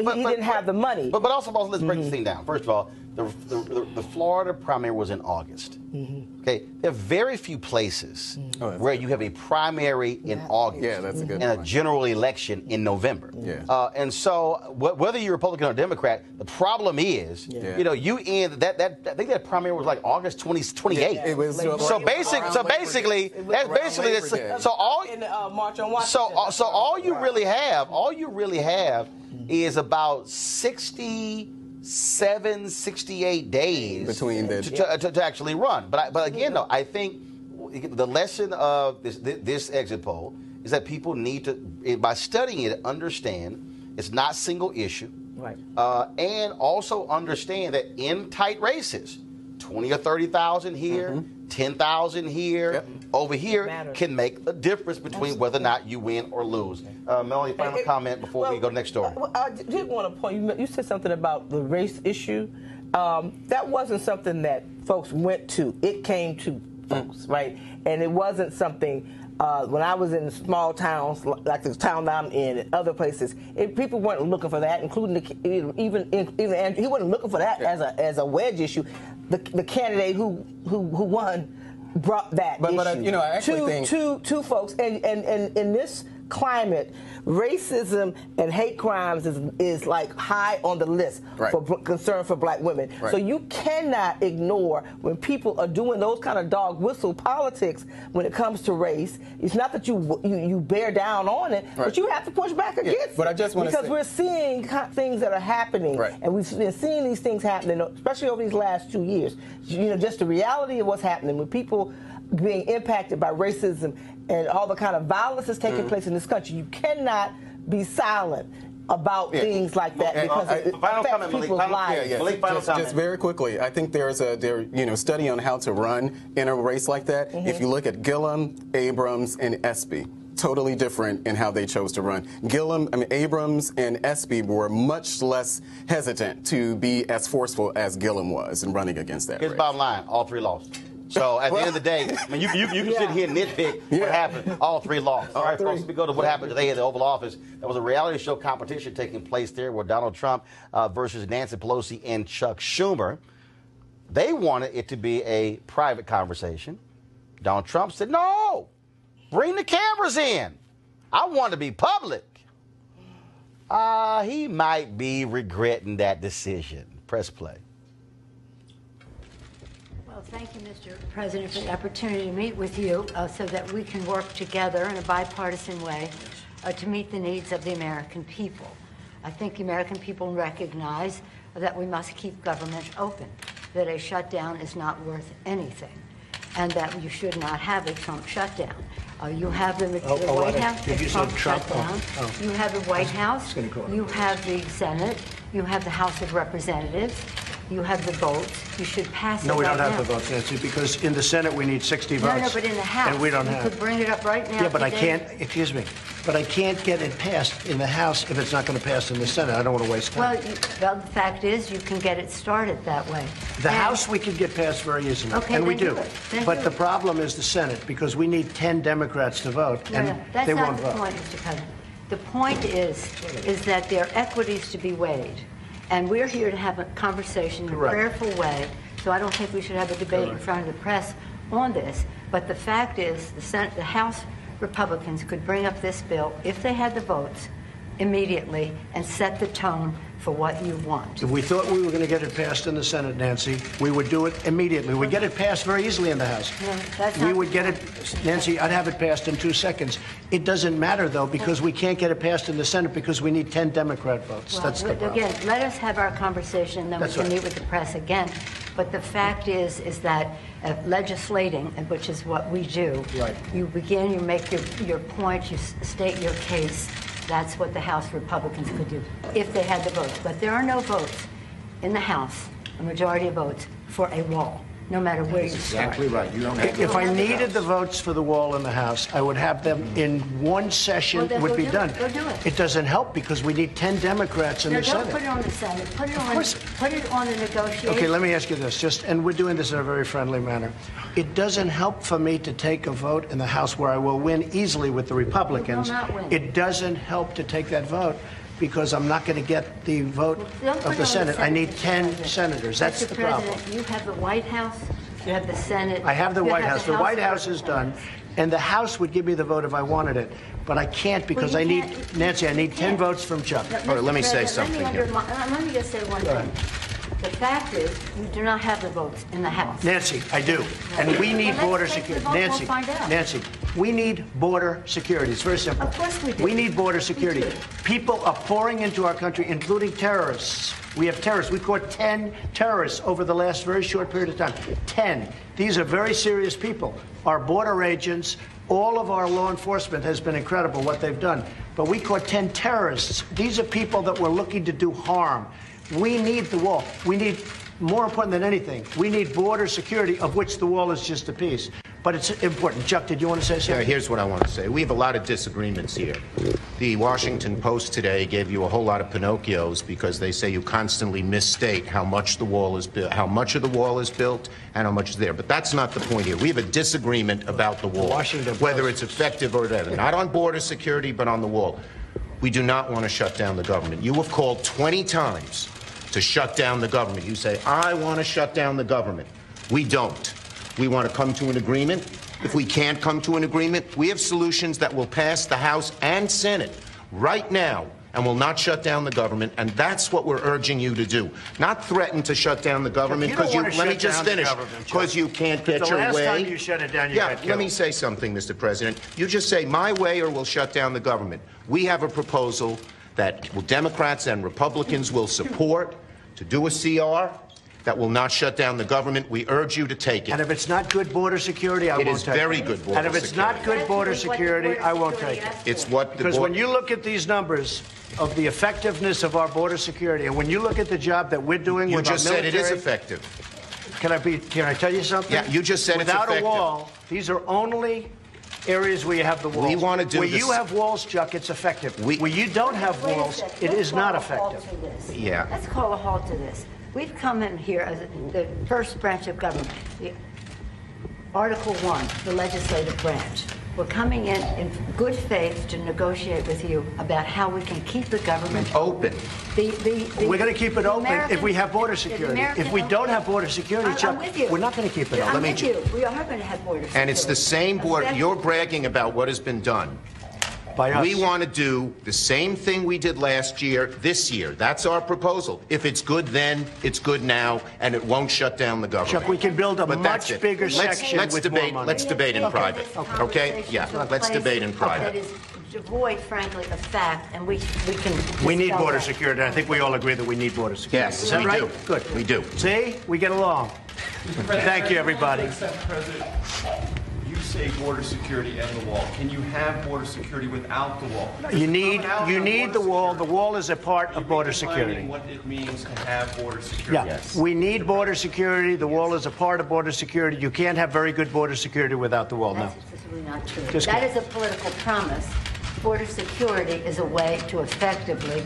didn't have the money. But also, let's break this thing down. First of all, the Florida primary was in August. Okay, there are very few places where you have a primary in August. Yeah, that's a good and point. a general election in November. Yeah. And so, whether you're Republican or Democrat, the problem is, you end that. I think that primary was like August 28th. Yeah, it was. So basically, so all in March on Washington. So all you really have is about 68 days between to actually run. But again, though, I think the lesson of this exit poll is that people need to, by studying it, understand it's not single issue, right? And also understand that in tight races, 20 or 30,000 here, 10,000 here, over here can make a difference between whether or not you win or lose. Melanie, final comment before we go to the next story. I did want to point, you said something about the race issue. That wasn't something that folks went to. It came to folks, right? And it wasn't something, when I was in small towns, like the town that I'm in and other places, people weren't looking for that, including even Andrew. He wasn't looking for that as a wedge issue. The candidate who won brought that issue. But I actually think two folks, and in this climate, racism and hate crimes is like high on the list for concern for black women. Right. So you cannot ignore when people are doing those kind of dog whistle politics when it comes to race. It's not that you bear down on it, but you have to push back against but it. I just want to because we're seeing things that are happening, and we've been seeing these things happening, especially over these last 2 years. Just the reality of what's happening with people being impacted by racism and all the kind of violence that's taking place in this country. You cannot be silent about things like that because it affects people's lives. Just very quickly, I think there's a study on how to run in a race like that. If you look at Gillum, Abrams, and Espy, totally different in how they chose to run. Abrams and Espy were much less hesitant to be as forceful as Gillum was in running against that Here's race. the bottom line, all three lost. So at the end of the day, you can sit here and nitpick what happened. All three lost. All right, folks, we go to what happened today at the Oval Office. There was a reality show competition taking place there where Donald Trump versus Nancy Pelosi and Chuck Schumer. They wanted it to be a private conversation. Donald Trump said, no, Bring the cameras in. I want to be public. He might be regretting that decision. Press play. Well, thank you, Mr. President, for the opportunity to meet with you so that we can work together in a bipartisan way to meet the needs of the American people. I think the American people recognize that we must keep government open, that a shutdown is not worth anything, and that you should not have a Trump shutdown. You have the White House, the Trump shutdown. You have the White House, you have the Senate, you have the House of Representatives, you have the votes. You should pass it right now. No, we don't have the votes, Nancy, because in the Senate we need 60 votes. No, but in the House. And we don't have. You could bring it up right now. Yeah, but today. I can't, excuse me, but I can't get it passed in the House if it's not going to pass in the Senate. I don't want to waste time. Well, the fact is you can get it started that way. The House we can get passed very easily, okay, and we do. But the problem is the Senate, because we need 10 Democrats to vote, and they won't vote. That's not the point, Mr. President. The point is that there are equities to be weighed, and we're here to have a conversation in a prayerful way, so I don't think we should have a debate in front of the press on this. But the fact is the House Republicans could bring up this bill, if they had the votes, immediately and set the tone for what you want. If we thought we were going to get it passed in the Senate, Nancy, we would do it immediately. We'd get it passed very easily in the House. No, we would get it, Nancy, I'd have it passed in 2 seconds. It doesn't matter, though, because we can't get it passed in the Senate because we need 10 Democrat votes. Well, that's the problem. Again, let us have our conversation, then we can meet with the press again. But the fact is that legislating, which is what we do, you begin, you make your point, you state your case. That's what the House Republicans could do if they had the votes. But there are no votes in the House, a majority of votes, for a wall, no matter where you start. Exactly right. You don't have if I needed the votes for the wall in the House, I would have them in one session. It would be done. Go do it. It doesn't help because we need 10 Democrats in the Senate. Don't put it on the Senate. Put it on the negotiation. Okay, let me ask you this, and we're doing this in a very friendly manner. It doesn't help for me to take a vote in the House where I will win easily with the Republicans. You will not win. It doesn't help to take that vote because I'm not going to get the vote of the Senate. I need 10 senators. That's the problem. You have the White House. You have the Senate. I have the White House. The White House is done, and the House would give me the vote if I wanted it. But I can't because I need, Nancy, I need 10 votes from Chuck. All right, let me say something here. Let me just say one thing. The fact is, you do not have the votes in the House. Nancy, I do. And we need border security. Nancy, we need border security. It's very simple. Of course we do. We need border security. People are pouring into our country, including terrorists. We have terrorists. We caught 10 terrorists over the last very short period of time. 10. These are very serious people. Our border agents, all of our law enforcement has been incredible what they've done. But we caught 10 terrorists. These are people that were looking to do harm. We need the wall. We need, more important than anything, we need border security, of which the wall is just a piece. But it's important. Chuck, did you want to say something? Yeah, here's what I want to say. We have a lot of disagreements here. The Washington Post today gave you a whole lot of Pinocchios because they say you constantly misstate how much the wall is built, how much of the wall is built, and how much is there. But that's not the point here. We have a disagreement about the wall, whether it's effective or whatever. Not on border security, but on the wall. We do not want to shut down the government. You have called 20 times to shut down the government. You say, I want to shut down the government. We don't. We want to come to an agreement. If we can't come to an agreement, we have solutions that will pass the House and Senate right now and will not shut down the government, and that's what we're urging you to do. Not threaten to shut down the government because let me just finish, because you can't get your way. The last time you shut it down, you got killed. Let me say something, Mr. President. You just say my way or we'll shut down the government. We have a proposal that Democrats and Republicans will support to do a CR that will not shut down the government. We urge you to take it. And if it's not good border security, I won't take it. It is very good border security. And if it's not good border security, I won't take it. It's what the Because when you look at these numbers of the effectiveness of our border security, and when you look at the job that we're doing with our military... You just said it is effective. Can I tell you something? Yeah, you just said it's effective. Without a wall, these are only areas where you have the walls. We want to do where this. you have walls, Chuck, it's effective. Where you don't have walls, it is not effective. Yeah. Let's call a halt to this. We've come in here as the first branch of government, Article 1, the legislative branch. We're coming in good faith to negotiate with you about how we can keep the government Open. We're going to keep it open if we have border security. If we don't have border security, I'm Chuck, with you. we're not going to keep it I'm open. with you. We are going to have border security. And it's the same border. You're bragging about what has been done. By us. We want to do the same thing we did last year, this year. That's our proposal. If it's good then, it's good now, and it won't shut down the government. Chuck, we can build a But that's much it. bigger Let's section with more debate. money. Let's debate in private. Okay? Yeah. Let's debate in private. That is devoid, frankly, of fact, and we can. We need dispel border that. security. I think we all agree that we need border security. Yes, Is that we right? do. Good. We do. See? We get along. Thank you, everybody. Mr. President, you say border security and the wall. Can you have border security without the wall? You need the wall. The wall is a part of border Defining security. what it means to have border security. Yeah, we need border security. The wall is a part of border security. You can't have very good border security without the wall. No. That's just really not true. Just That kidding. is a political promise. Border security is a way to effectively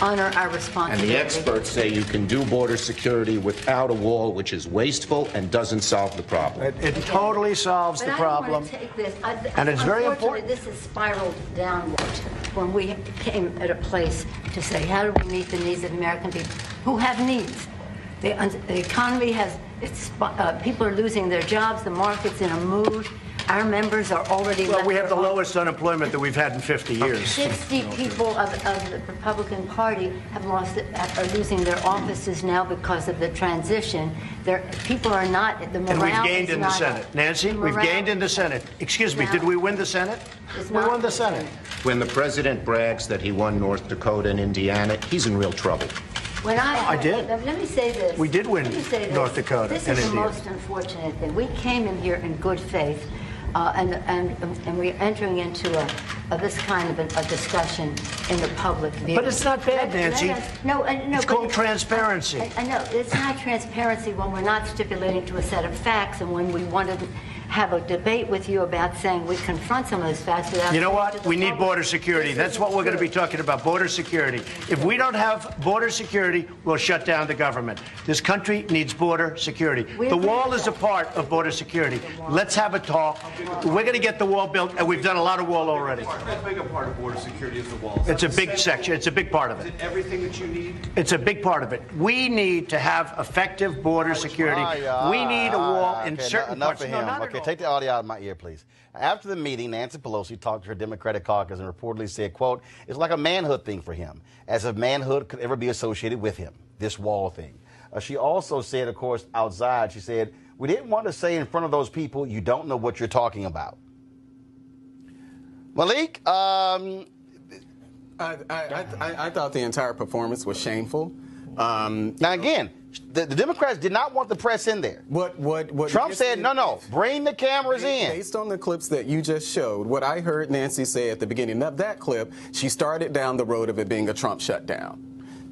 honor our And responsibility. the experts say you can do border security without a wall, which is wasteful and doesn't solve the problem. It totally solves But the I don't problem. want to take this. And it's very Unfortunately, important. this has spiraled downward when we came at a place to say, how do we meet the needs of American people who have needs? The economy has, people are losing their jobs, the market's in a mood. Our members are already Well, left we have the their homes. lowest unemployment that we've had in 50 years. 60 people of the Republican Party are losing their offices now because of the transition. People are not, the morale And we've gained is in the not- Senate. Nancy, the we've morale gained in the Senate. Excuse me, Now- did we win the Senate? is We not won the the Senate. When the president brags that he won North Dakota and Indiana, he's in real trouble. When I did. Let me say this. We did win Let me say this. North Dakota This and is the Indiana. most unfortunate thing. We came in here in good faith, and we're entering into this kind of a discussion in the public view. But it's not bad, Nancy. No, It's called transparency. I know. It's not transparency when we're not stipulating to a set of facts and when we want to have a debate with you about saying we confront some of those facts without. You know saying what? to the We need public, border security. this That's isn't what we're going to be true. talking about, border security. If we don't have border security, we'll shut down the government. This country needs border security. We The agree wall with is a that. part of border security. Let's have a talk. We're going to get the wall built, and we've done a lot of wall already. How big a part of border security is the wall? Is It's that a big essential? section. It's a big part of Is it. it everything that you need? It's a big part of it. We need to have effective border security. We need a wall in certain enough parts. of No, him. not at Okay, all. take the audio out of my ear, please. After the meeting, Nancy Pelosi talked to her Democratic caucus and reportedly said, quote, it's like a manhood thing for him, as if manhood could ever be associated with him, this wall thing. She also said, of course, outside, she said, we didn't want to say in front of those people, you don't know what you're talking about. Malik, I thought the entire performance was shameful. now again, the Democrats did not want the press in there. What Trump said, no, bring the cameras in. Based on the clips that you just showed, what I heard Nancy say at the beginning of that clip, she started down the road of it being a Trump shutdown.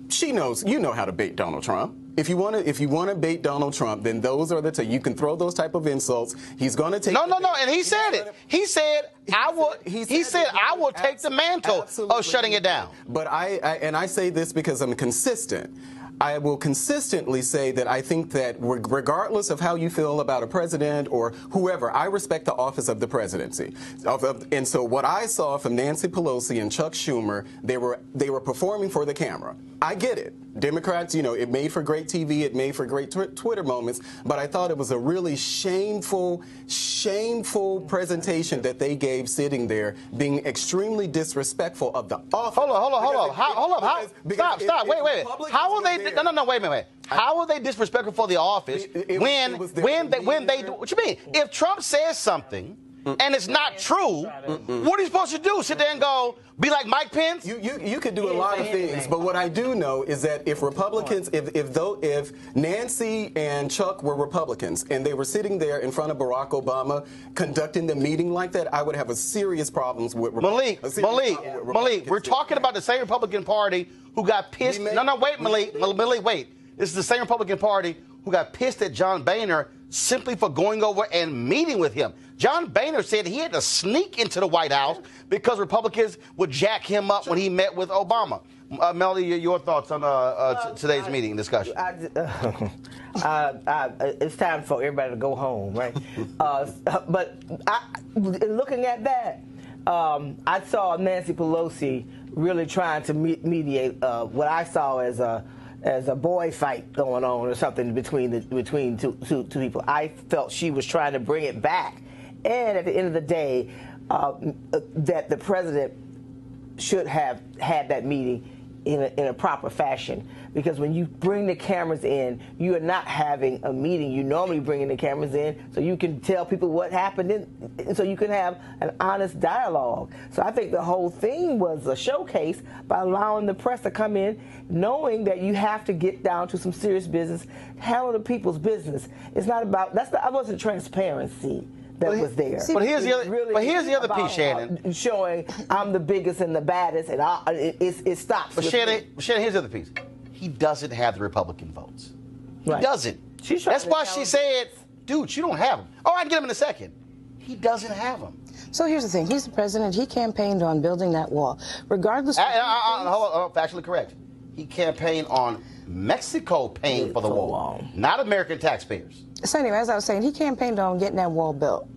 She knows, you know how to bait Donald Trump. If you want to bait Donald Trump, then those are you can throw those type of insults. He's going to take. No, and he said it. He said, I will take the mantle of shutting it down. But I say this because I'm consistent. I will consistently say that I think that regardless of how you feel about a president or whoever, I respect the office of the presidency. And so what I saw from Nancy Pelosi and Chuck Schumer, they were performing for the camera. I get it. Democrats, it made for great TV, it made for great Twitter moments, but I thought it was a really shameful presentation that they gave sitting there, being extremely disrespectful of the office. Hold on. Stop. Wait. How are they? No. Wait a minute. How are they disrespectful for the office when they do? What you mean? If Trump says something and it's not true, what are you supposed to do? Sit there and go, be like Mike Pence? You could do a lot of things, but what I do know is that if Republicans, if Nancy and Chuck were Republicans and they were sitting there in front of Barack Obama conducting the meeting like that, I would have serious problems with Malik, we're talking about the same Republican Party who got pissed. Malik, wait. This is the same Republican Party who got pissed at John Boehner simply for going over and meeting with him. John Boehner said he had to sneak into the White House because Republicans would jack him up when he met with Obama. Melody, your thoughts on today's meeting discussion? It's time for everybody to go home, right? But looking at that, I saw Nancy Pelosi really trying to mediate what I saw as a boy fight going on or something between two people. I felt she was trying to bring it back, and at the end of the day, that the president should have had that meeting in a proper fashion, because when you bring the cameras in, you are not having a meeting. You normally bring the cameras in so you can tell people what happened, so you can have an honest dialogue. So I think the whole thing was a showcase by allowing the press to come in, knowing that you have to get down to some serious business, handle the people's business. It's not about that wasn't transparency that was there. But here's the other piece, Shannon. Showing I'm the biggest and the baddest, and it stops. But Shannon, here's the other piece. He doesn't have the Republican votes. He doesn't. That's why she said, dude, you don't have them. Oh, I can get them in a second. He doesn't have them. So here's the thing. He's the president. He campaigned on building that wall. Regardless of... Hold on, factually correct. He campaigned on Mexico paying for the wall, not American taxpayers. So anyway, as I was saying, he campaigned on getting that wall built.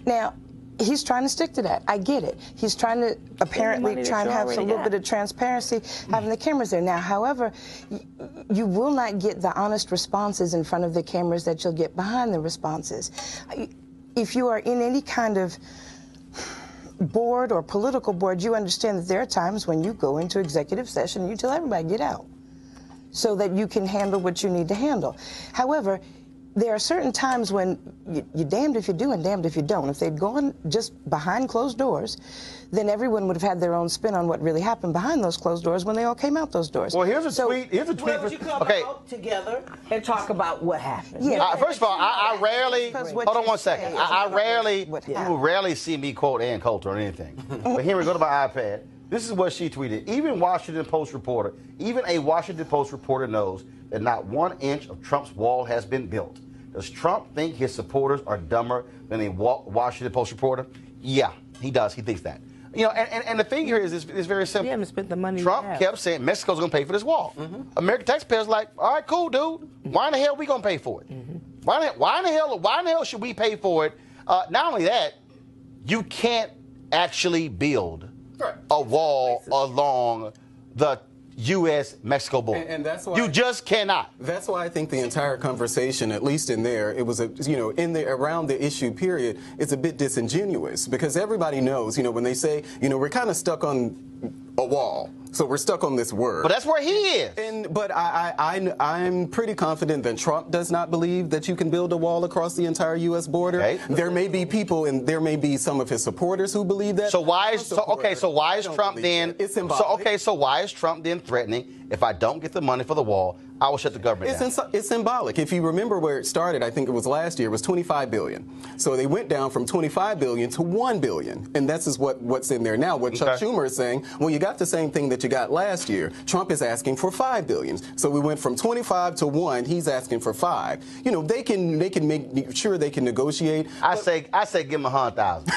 Now, he's trying to stick to that. I get it. He's trying to apparently try and have a little bit of transparency, having the cameras there. Now, however, you will not get the honest responses in front of the cameras that you'll get behind the responses. If you are in any kind of board or political board, you understand that there are times when you go into executive session and you tell everybody, get out, so that you can handle what you need to handle. However, there are certain times when you're damned if you do and damned if you don't. If they'd gone just behind closed doors, then everyone would have had their own spin on what really happened behind those closed doors when they all came out those doors. Well, here's a tweet. Here's a tweet. Well, you come out together and talk about what happened. Yeah. First of all, I rarely. Hold on one second. You will rarely see me quote Ann Coulter or anything. But here we go to my iPad. This is what she tweeted. Even a Washington Post reporter knows that not 1 inch of Trump's wall has been built. Does Trump think his supporters are dumber than a Washington Post reporter? Yeah, he does. He thinks that. You know, and the thing here is very simple. You haven't spent the money. Trump kept saying Mexico's going to pay for this wall. American taxpayers like, all right, cool, dude. Why in the hell are we going to pay for it? Why in the hell should we pay for it? Not only that, you can't actually build a wall along the U.S.-Mexico border. And that's why you just cannot. That's why I think the entire conversation, at least in there, it was around the issue period, it's a bit disingenuous, because everybody knows, when they say, we're kind of stuck on a wall. So we're stuck on this word. But that's where he is. But I'm pretty confident that Trump does not believe that you can build a wall across the entire U.S. border. Okay. There may be people, and there may be some of his supporters who believe that. So why is Trump then? It's symbolic. So why is Trump then threatening, if I don't get the money for the wall, I will shut the government down? It's symbolic. If you remember where it started, I think it was last year, it was $25 billion. So they went down from $25 billion to $1 billion, and that's just what's in there now. What Chuck Schumer is saying, well, you got the same thing that you got last year. Trump is asking for $5 billion. So we went from 25 to 1. He's asking for 5. They can make sure they can negotiate. I say give him 100,000.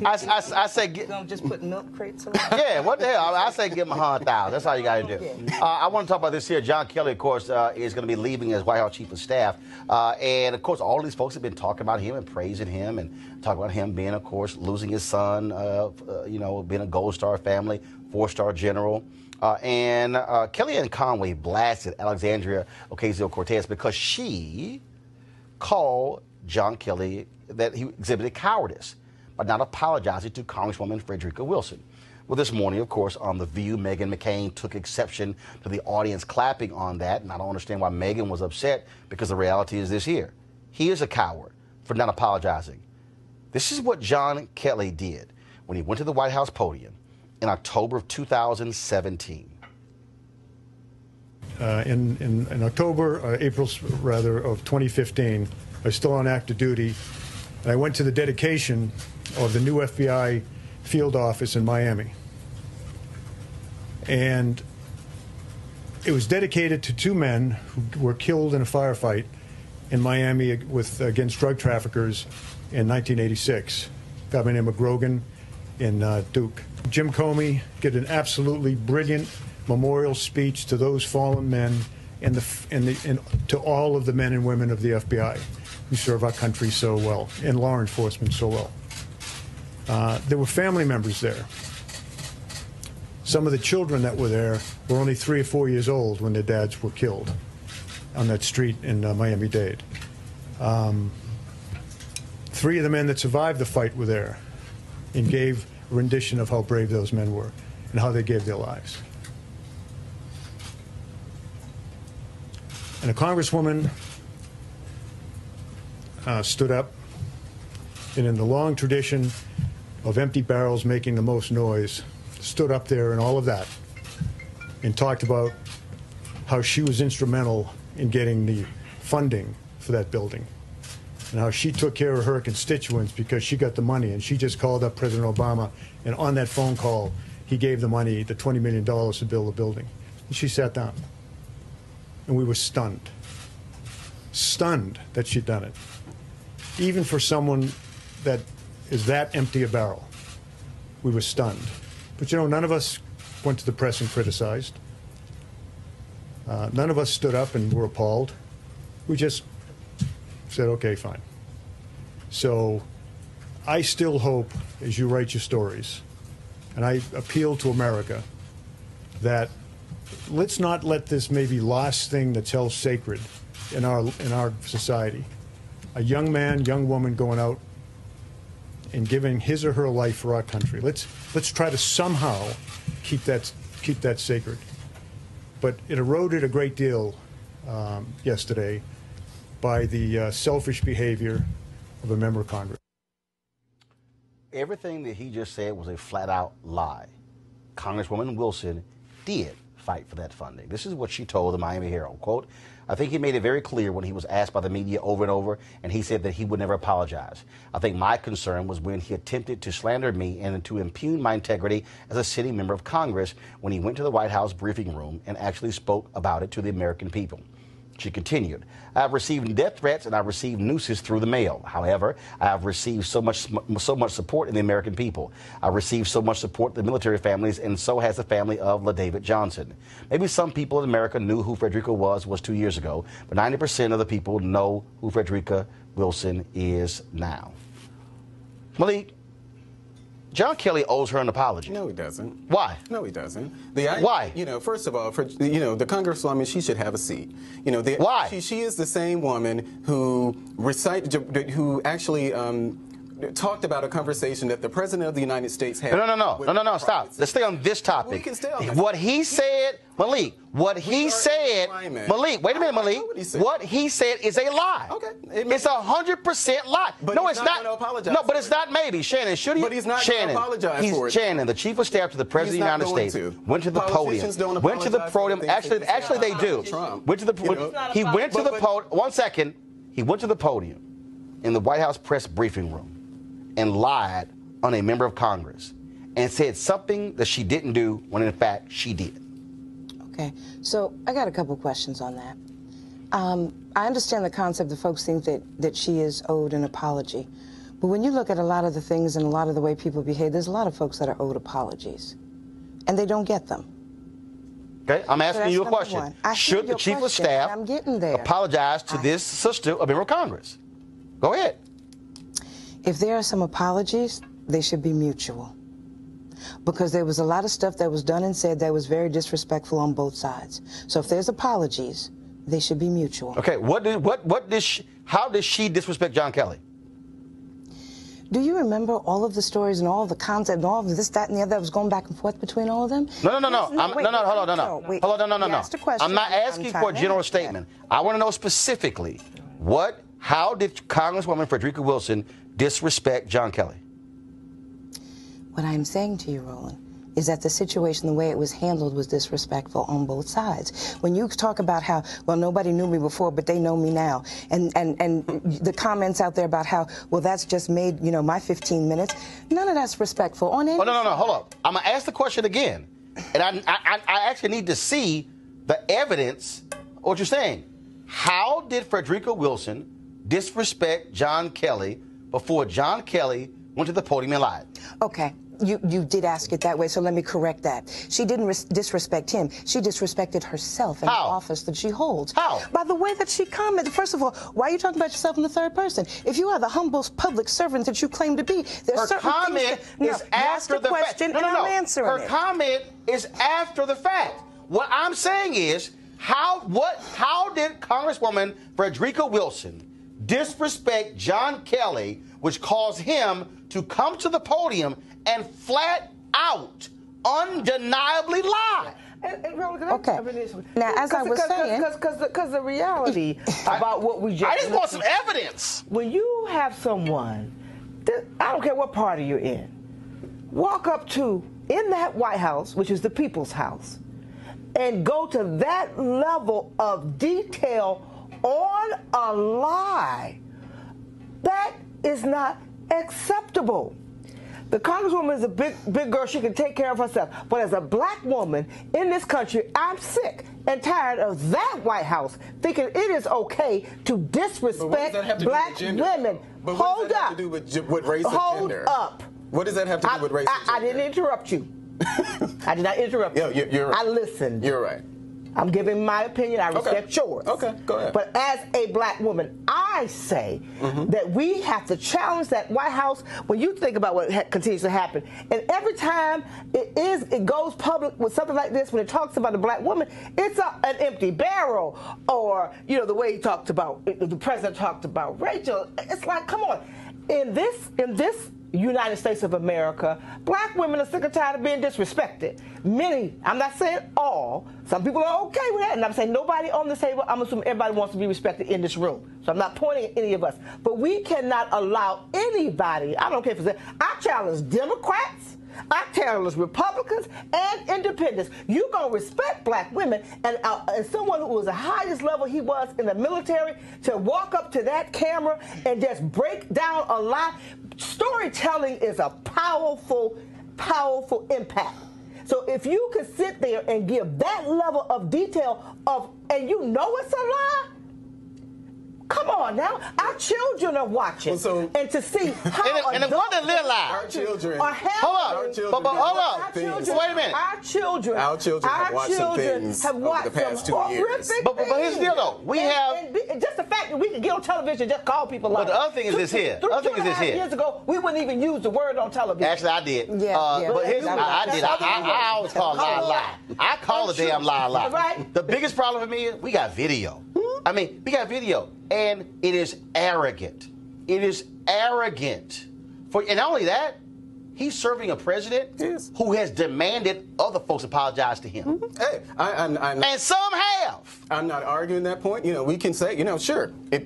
I say you don't just put milk crates on. Yeah, what the hell? I say give him 100,000. That's all you got to do. I want to talk about this here. John Kelly, of course, is going to be leaving as White House Chief of Staff. And, of course, all these folks have been talking about him and praising him and talking about him being, of course, losing his son, being a Gold Star family, 4-star general. And Kellyanne Conway blasted Alexandria Ocasio-Cortez because she called John Kelly that he exhibited cowardice by not apologizing to Congresswoman Frederica Wilson. Well, this morning, of course, on The View, Meghan McCain took exception to the audience clapping on that, and I don't understand why Meghan was upset, because the reality is this here. He is a coward for not apologizing. This is what John Kelly did when he went to the White House podium in October of 2017. In October, April rather, of 2015, I was still on active duty, and I went to the dedication of the new FBI field office in Miami. And it was dedicated to 2 men who were killed in a firefight in Miami against drug traffickers in 1986. A guy by the name of Grogan in Duke. Jim Comey did an absolutely brilliant memorial speech to those fallen men and to all of the men and women of the FBI who serve our country so well and law enforcement so well. There were family members there. Some of the children that were there were only 3 or 4 years old when their dads were killed on that street in Miami-Dade. 3 of the men that survived the fight were there and gave a rendition of how brave those men were and how they gave their lives. And a congresswoman stood up, and in the long tradition of empty barrels making the most noise, stood up there and all of that and talked about how she was instrumental in getting the funding for that building and how she took care of her constituents because she got the money, and she just called up President Obama, and on that phone call he gave the money, the $20 million to build the building. And she sat down, and we were stunned that she'd done it. Even for someone that is that empty a barrel, we were stunned. But you know, none of us went to the press and criticized. None of us stood up and were appalled. We just said, okay, fine. So I still hope, as you write your stories, and I appeal to America, that let's not let this maybe last thing that's held sacred in our society, a young man, young woman going out and giving his or her life for our country. Let's try to somehow keep that sacred. But it eroded a great deal yesterday by the selfish behavior of a member of Congress. Everything that he just said was a flat-out lie. Congresswoman Wilson did fight for that funding. This is what she told the Miami Herald, quote, I think he made it very clear when he was asked by the media over and over, and he said that he would never apologize. I think my concern was when he attempted to slander me and to impugn my integrity as a sitting member of Congress when he went to the White House briefing room and actually spoke about it to the American people. She continued, I have received death threats and I've received nooses through the mail. However, I have received so much support in the American people. I've received so much support in the military families, and so has the family of LaDavid Johnson. Maybe some people in America knew who Frederica was 2 years ago, but 90% of the people know who Frederica Wilson is now. Malik, John Kelly owes her an apology. No, he doesn't. Why? No, he doesn't. Why? You know, first of all, the congresswoman, she should have a seat. You know, why? She is the same woman who actually talked about a conversation that the president of the United States had. No, stop. Let's stay on this topic. We can stay on this. What he said, Malik, what he said, Malik, wait a minute, Malik. What he said is a lie. Okay. It's 100% lie. But no, he's it's not not. going to apologize No, but for it's it. not maybe. Shannon, should he? But he's not going to apologize for it. Shannon, the chief of staff to the president of the United States, went to the podium. Went to the podium. Actually, they do. Went to the. He went to the podium. 1 second. He went to the podium in the White House press briefing room and lied on a member of Congress and said something that she didn't do when in fact she did. Okay, so I got a couple questions on that. I understand the concept that folks think that she is owed an apology. But when you look at a lot of the things and a lot of the way people behave, there's a lot of folks that are owed apologies. And they don't get them. Okay, I'm asking you a question. Should the chief of staff apologize to this sister, a member of Congress? Go ahead. If there are some apologies, they should be mutual. Because there was a lot of stuff that was done and said that was very disrespectful on both sides. So if there's apologies, they should be mutual. Okay, how did she disrespect John Kelly? Do you remember all of the stories and all of the concept and all of this, that, and the other that was going back and forth between all of them? No. Hold on. I'm not asking for a general statement. I want to know specifically how did Congresswoman Frederica Wilson disrespect John Kelly? What I'm saying to you, Roland, is that the situation, the way it was handled, was disrespectful on both sides. When you talk about how, well, nobody knew me before, but they know me now, and the comments out there about how, well, that's just made, my 15 minutes, none of that's respectful on any No, hold up. I'm going to ask the question again, and I actually need to see the evidence of what you're saying. How did Frederica Wilson disrespect John Kelly before John Kelly went to the podium and lied? Okay, You did ask it that way, so let me correct that. She didn't disrespect him. She disrespected herself and the office that she holds. How? By the way that she commented. First of all, why are you talking about yourself in the third person? If you are the humble public servant that you claim to be, there's Her certain comment things is after the fact. question, and I'm answering Her it. comment is after the fact. What I'm saying is, how did Congresswoman Frederica Wilson disrespect John Kelly, which caused him to come to the podium and flat out, undeniably lie? Okay. Now, as I was saying, because the reality about what we just I just want some evidence. When you have someone, I don't care what party you're in, walk up to in that White House, which is the people's house, and go to that level of detail on a lie, that is not acceptable. The Congresswoman is a big girl. She can take care of herself. But as a black woman in this country, I'm sick and tired of that White House thinking it is okay to disrespect black women. But Hold what does that up. have to do with race and Hold gender? up. What does that have to do with race and I gender? didn't interrupt you. I did not interrupt you. Yeah, you're right. I listened. You're right. I'm giving my opinion. I respect yours. Okay, go ahead. But as a black woman, I say that we have to challenge that White House when you think about what continues to happen. And every time it goes public with something like this, when it talks about a black woman, it's an empty barrel. Or, you know, the way he talked about, the president talked about Rachel. It's like, come on. In this United States of America, black women are sick and tired of being disrespected. Many, I'm not saying all, some people are okay with that, and I'm saying nobody on this table, I'm assuming everybody wants to be respected in this room. So I'm not pointing at any of us. But we cannot allow anybody, I don't care if it's, I challenge Democrats, I challenge Republicans and independents. You're going to respect black women, and someone who was the highest level he was in the military, to walk up to that camera and just break down a lie. Storytelling is a powerful, powerful impact. So if you can sit there and give that level of detail and you know it's a lie, come on now. Our children are watching. And to see how and what the little lie? Our children. Hold up. Wait a minute. Our children have watched some things over the past 2 years. But here's the deal, though. We have just the fact that we can get on television and just call people liars. But the other thing is this here. The other thing is this here. Years ago, we wouldn't even use the word on television. Actually, I did. But here's I did. I always call a lie a lie. I call a damn lie a lie. Right. The biggest problem for me is we got video. I mean, we got video, and it is arrogant. It is arrogant. And not only that, he's serving a president who has demanded other folks apologize to him. Hey, and some have. I'm not arguing that point. You know, we can say, sure, if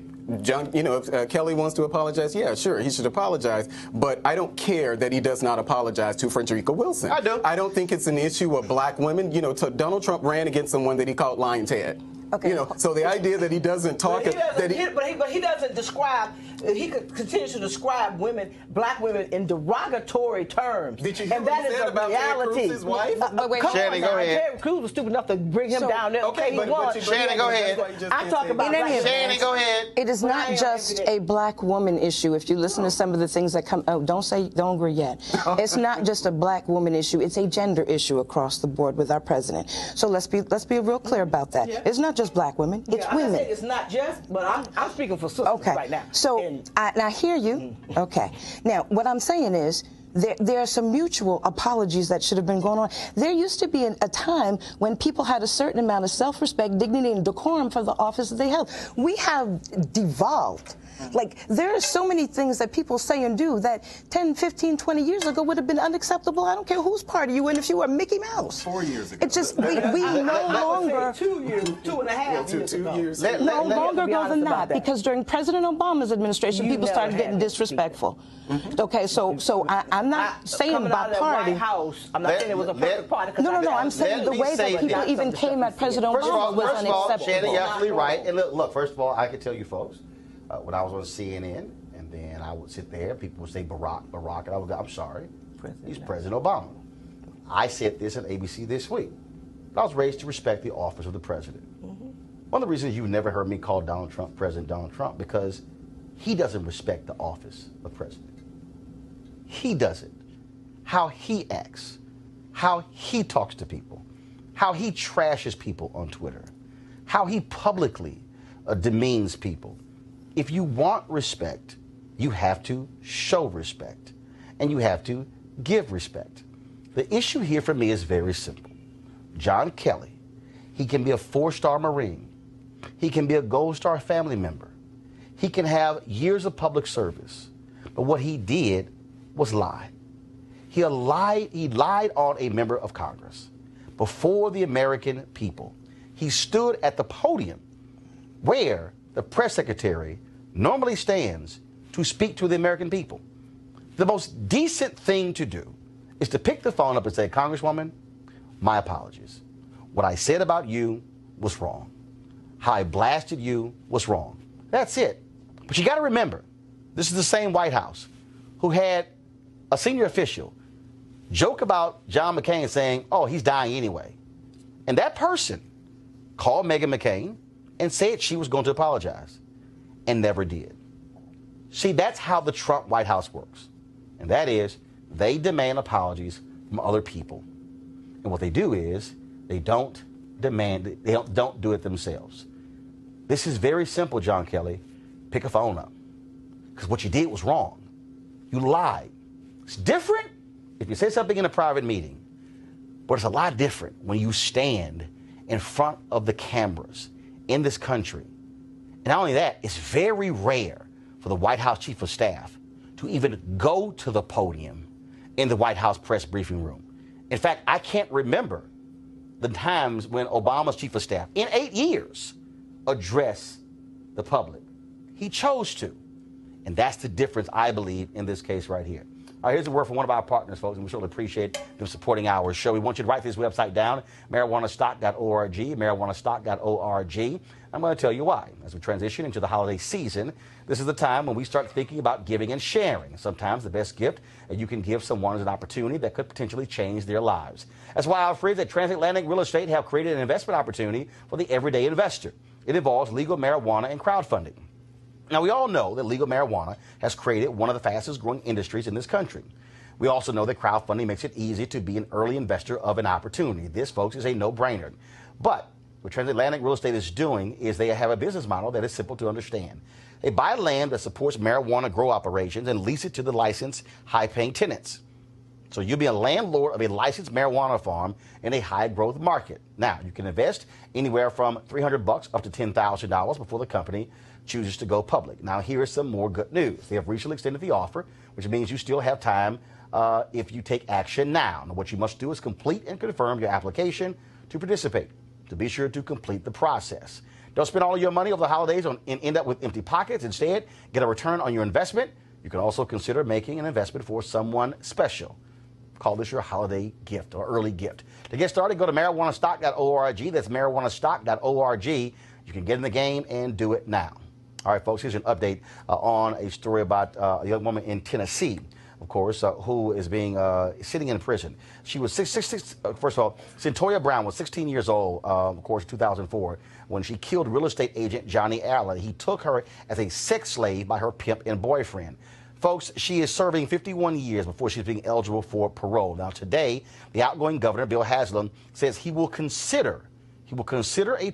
Kelly wants to apologize, yeah, sure, he should apologize. But I don't care that he does not apologize to Frederica Wilson. I do. I don't think it's an issue of black women. Donald Trump ran against someone that he called Lying Ted. Okay. So the idea that he doesn't talk, but he doesn't describe. He continues to describe black women, in derogatory terms. Did you hear and what that he is said the about reality. Ted Cruz's wife? Shannon, go ahead. Ted Cruz was stupid enough to bring him down there. Shannon, go ahead. I'm talking about Shannon, go ahead. It is not just a black woman issue. If you listen to some of the things that come, don't agree yet. It's not just a black woman issue. It's a gender issue across the board with our president. So let's be real clear about that. It's not just black women. It's women. It's not just, but I'm speaking for sisters right now. So I hear you. Okay. Now, what I'm saying is, there are some mutual apologies that should have been going on. There used to be a time when people had a certain amount of self-respect, dignity, and decorum for the office that they held. We have devolved. Like, there are so many things that people say and do that 10, 15, 20 years ago would have been unacceptable. I don't care whose party you in if you were Mickey Mouse. 4 years ago. It's just, we no longer... 2 years, 2.5 years ago. 2 years. No longer ago than that, because during President Obama's administration, people started getting had disrespectful. Okay, so I'm not saying by party. I'm not saying it was a perfect party. No, I'm saying the way that people even came at President Obama was unacceptable. First of all, Shannon, you're absolutely right. And look, first of all, I can tell you folks, when I was on CNN, and then I would sit there, people would say Barack, and I would go, I'm sorry, he's President Obama. I said this on ABC this week. I was raised to respect the office of the president. One of the reasons you've never heard me call Donald Trump President Donald Trump, because he doesn't respect the office of president. He doesn't. how he acts, how he talks to people, how he trashes people on Twitter, how he publicly demeans people. If you want respect, you have to show respect, and you have to give respect. The issue here for me is very simple. John Kelly, he can be a 4-star Marine. He can be a Gold Star family member. He can have years of public service. But what he did was lie. He lied on a member of Congress before the American people. He stood at the podium where the press secretary normally stands to speak to the American people. The most decent thing to do is to pick the phone up and say, Congresswoman, my apologies. What I said about you was wrong. How I blasted you was wrong. That's it. But you got to remember, this is the same White House who had a senior official joke about John McCain saying, oh, he's dying anyway. And that person called Meghan McCain and said she was going to apologize and never did. See, that's how the Trump White House works. And that is, they demand apologies from other people. And what they do is, they don't do it themselves. This is very simple, John Kelly. Pick a phone up. Because what you did was wrong. You lied. It's different if you say something in a private meeting, but it's a lot different when you stand in front of the cameras in this country. And not only that, it's very rare for the White House Chief of Staff to even go to the podium in the White House press briefing room. In fact, I can't remember the times when Obama's Chief of Staff, in 8 years, addressed the public. He chose to. And that's the difference, I believe, in this case right here. All right, here's a word from one of our partners, folks, and we certainly appreciate them supporting our show. We want you to write this website down, marijuanastock.org, marijuanastock.org. I'm going to tell you why. As we transition into the holiday season, this is the time when we start thinking about giving and sharing. Sometimes the best gift that you can give someone is an opportunity that could potentially change their lives. That's why our friends at Transatlantic Real Estate have created an investment opportunity for the everyday investor. It involves legal marijuana and crowdfunding. Now, we all know that legal marijuana has created one of the fastest growing industries in this country. We also know that crowdfunding makes it easy to be an early investor of an opportunity. This, folks, is a no-brainer. But what Transatlantic Real Estate is doing is they have a business model that is simple to understand. They buy land that supports marijuana grow operations and lease it to the licensed, high-paying tenants. So you'll be a landlord of a licensed marijuana farm in a high-growth market. Now, you can invest anywhere from $300 up to $10,000 before the company chooses to go public. Now, here is some more good news. They have recently extended the offer, which means you still have time if you take action now. Now, what you must do is complete and confirm your application to participate. To be sure to complete the process. Don't spend all of your money over the holidays and end up with empty pockets. Instead, get a return on your investment. You can also consider making an investment for someone special. Call this your holiday gift or early gift. To get started, go to marijuanastock.org. That's marijuanastock.org. You can get in the game and do it now. All right, folks, here's an update on a story about a young woman in Tennessee, of course, who is being sitting in prison. She was first of all, Cyntoia Brown was 16 years old, of course, 2004, when she killed real estate agent Johnny Allen. He took her as a sex slave by her pimp and boyfriend. Folks, she is serving 51 years before she's being eligible for parole. Now, today, the outgoing governor, Bill Haslam, says he will consider a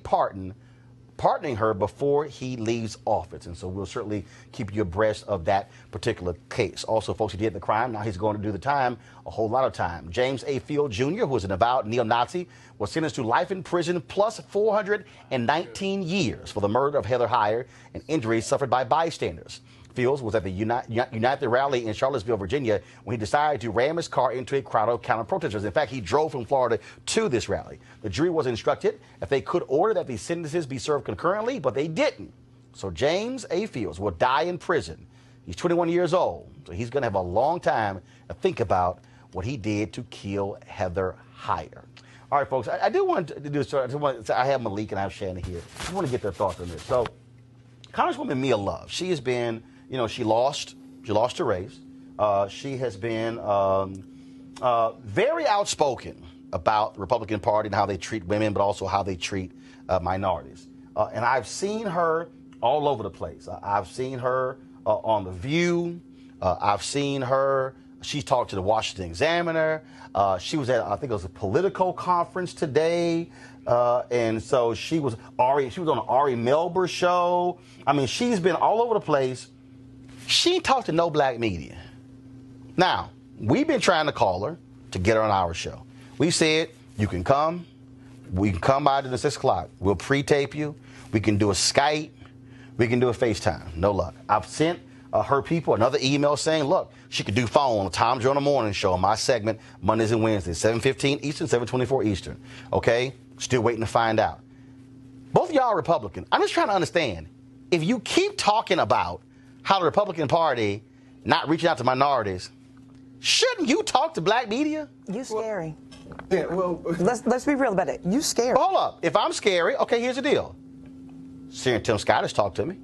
pardoning her before he leaves office. And so we'll certainly keep you abreast of that particular case. Also, folks, he did the crime. Now he's going to do the time, a whole lot of time. James A. Field Jr., who is an avowed neo-Nazi, was sentenced to life in prison plus 419 years for the murder of Heather Heyer and injuries suffered by bystanders. Fields was at the United rally in Charlottesville, Virginia, when he decided to ram his car into a crowd of counter-protesters. In fact, he drove from Florida to this rally. The jury was instructed if they could order that these sentences be served concurrently, but they didn't. So James A. Fields will die in prison. He's 21 years old, so he's going to have a long time to think about what he did to kill Heather Heyer. All right, folks, I do want to do this. I have Malik and I have Shannon here. I just want to get their thoughts on this. So Congresswoman Mia Love, she has been... she lost her race. She has been very outspoken about the Republican Party and how they treat women, but also how they treat minorities. And I've seen her all over the place. I've seen her on The View. I've seen her She's talked to the Washington Examiner. She was at, I think it was a Politico conference today. And so she was on an Ari Melber show. I mean, she's been all over the place. She ain't talked to no black media. Now, we've been trying to call her to get her on our show. We said, you can come. We can come by to the 6 o'clock. We'll pre-tape you. We can do a Skype. We can do a FaceTime. No luck. I've sent her people another email saying, look, she could do phone on the Tom Joyner Morning Show on my segment Mondays and Wednesdays, 7:15 Eastern, 7:24 Eastern. Okay? Still waiting to find out. Both of y'all are Republican. I'm just trying to understand. If you keep talking about how the Republican Party not reaching out to minorities, shouldn't you talk to black media? You scary. Yeah, well, let's be real about it. You scary. But hold up. If I'm scary, okay, here's the deal. Senator Tim Scott has talked to me.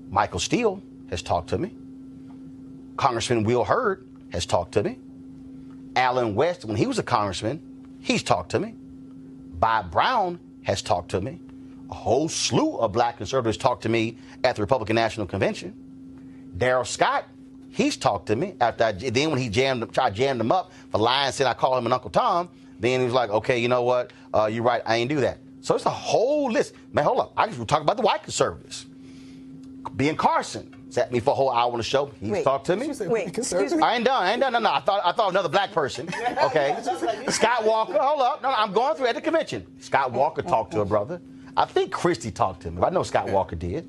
Michael Steele has talked to me. Congressman Will Hurd has talked to me. Alan West, when he was a congressman, he's talked to me. Bob Brown has talked to me. A whole slew of black conservatives talked to me at the Republican National Convention. Darrell Scott, he's talked to me. Then when he jammed him up for lying, said I call him an Uncle Tom, then he was like, okay, you know what? You're right, I ain't do that. So it's a whole list. Man, hold up. I just talk about the white conservatives. Ben Carson sat me for a whole hour on the show. He's talked to me. Excuse me. I ain't done. No. I thought another black person. Okay. Scott Walker. Hold up. No, I'm going through at the convention. Scott Walker talked to a brother. I think Christie talked to him. I know Scott Walker did.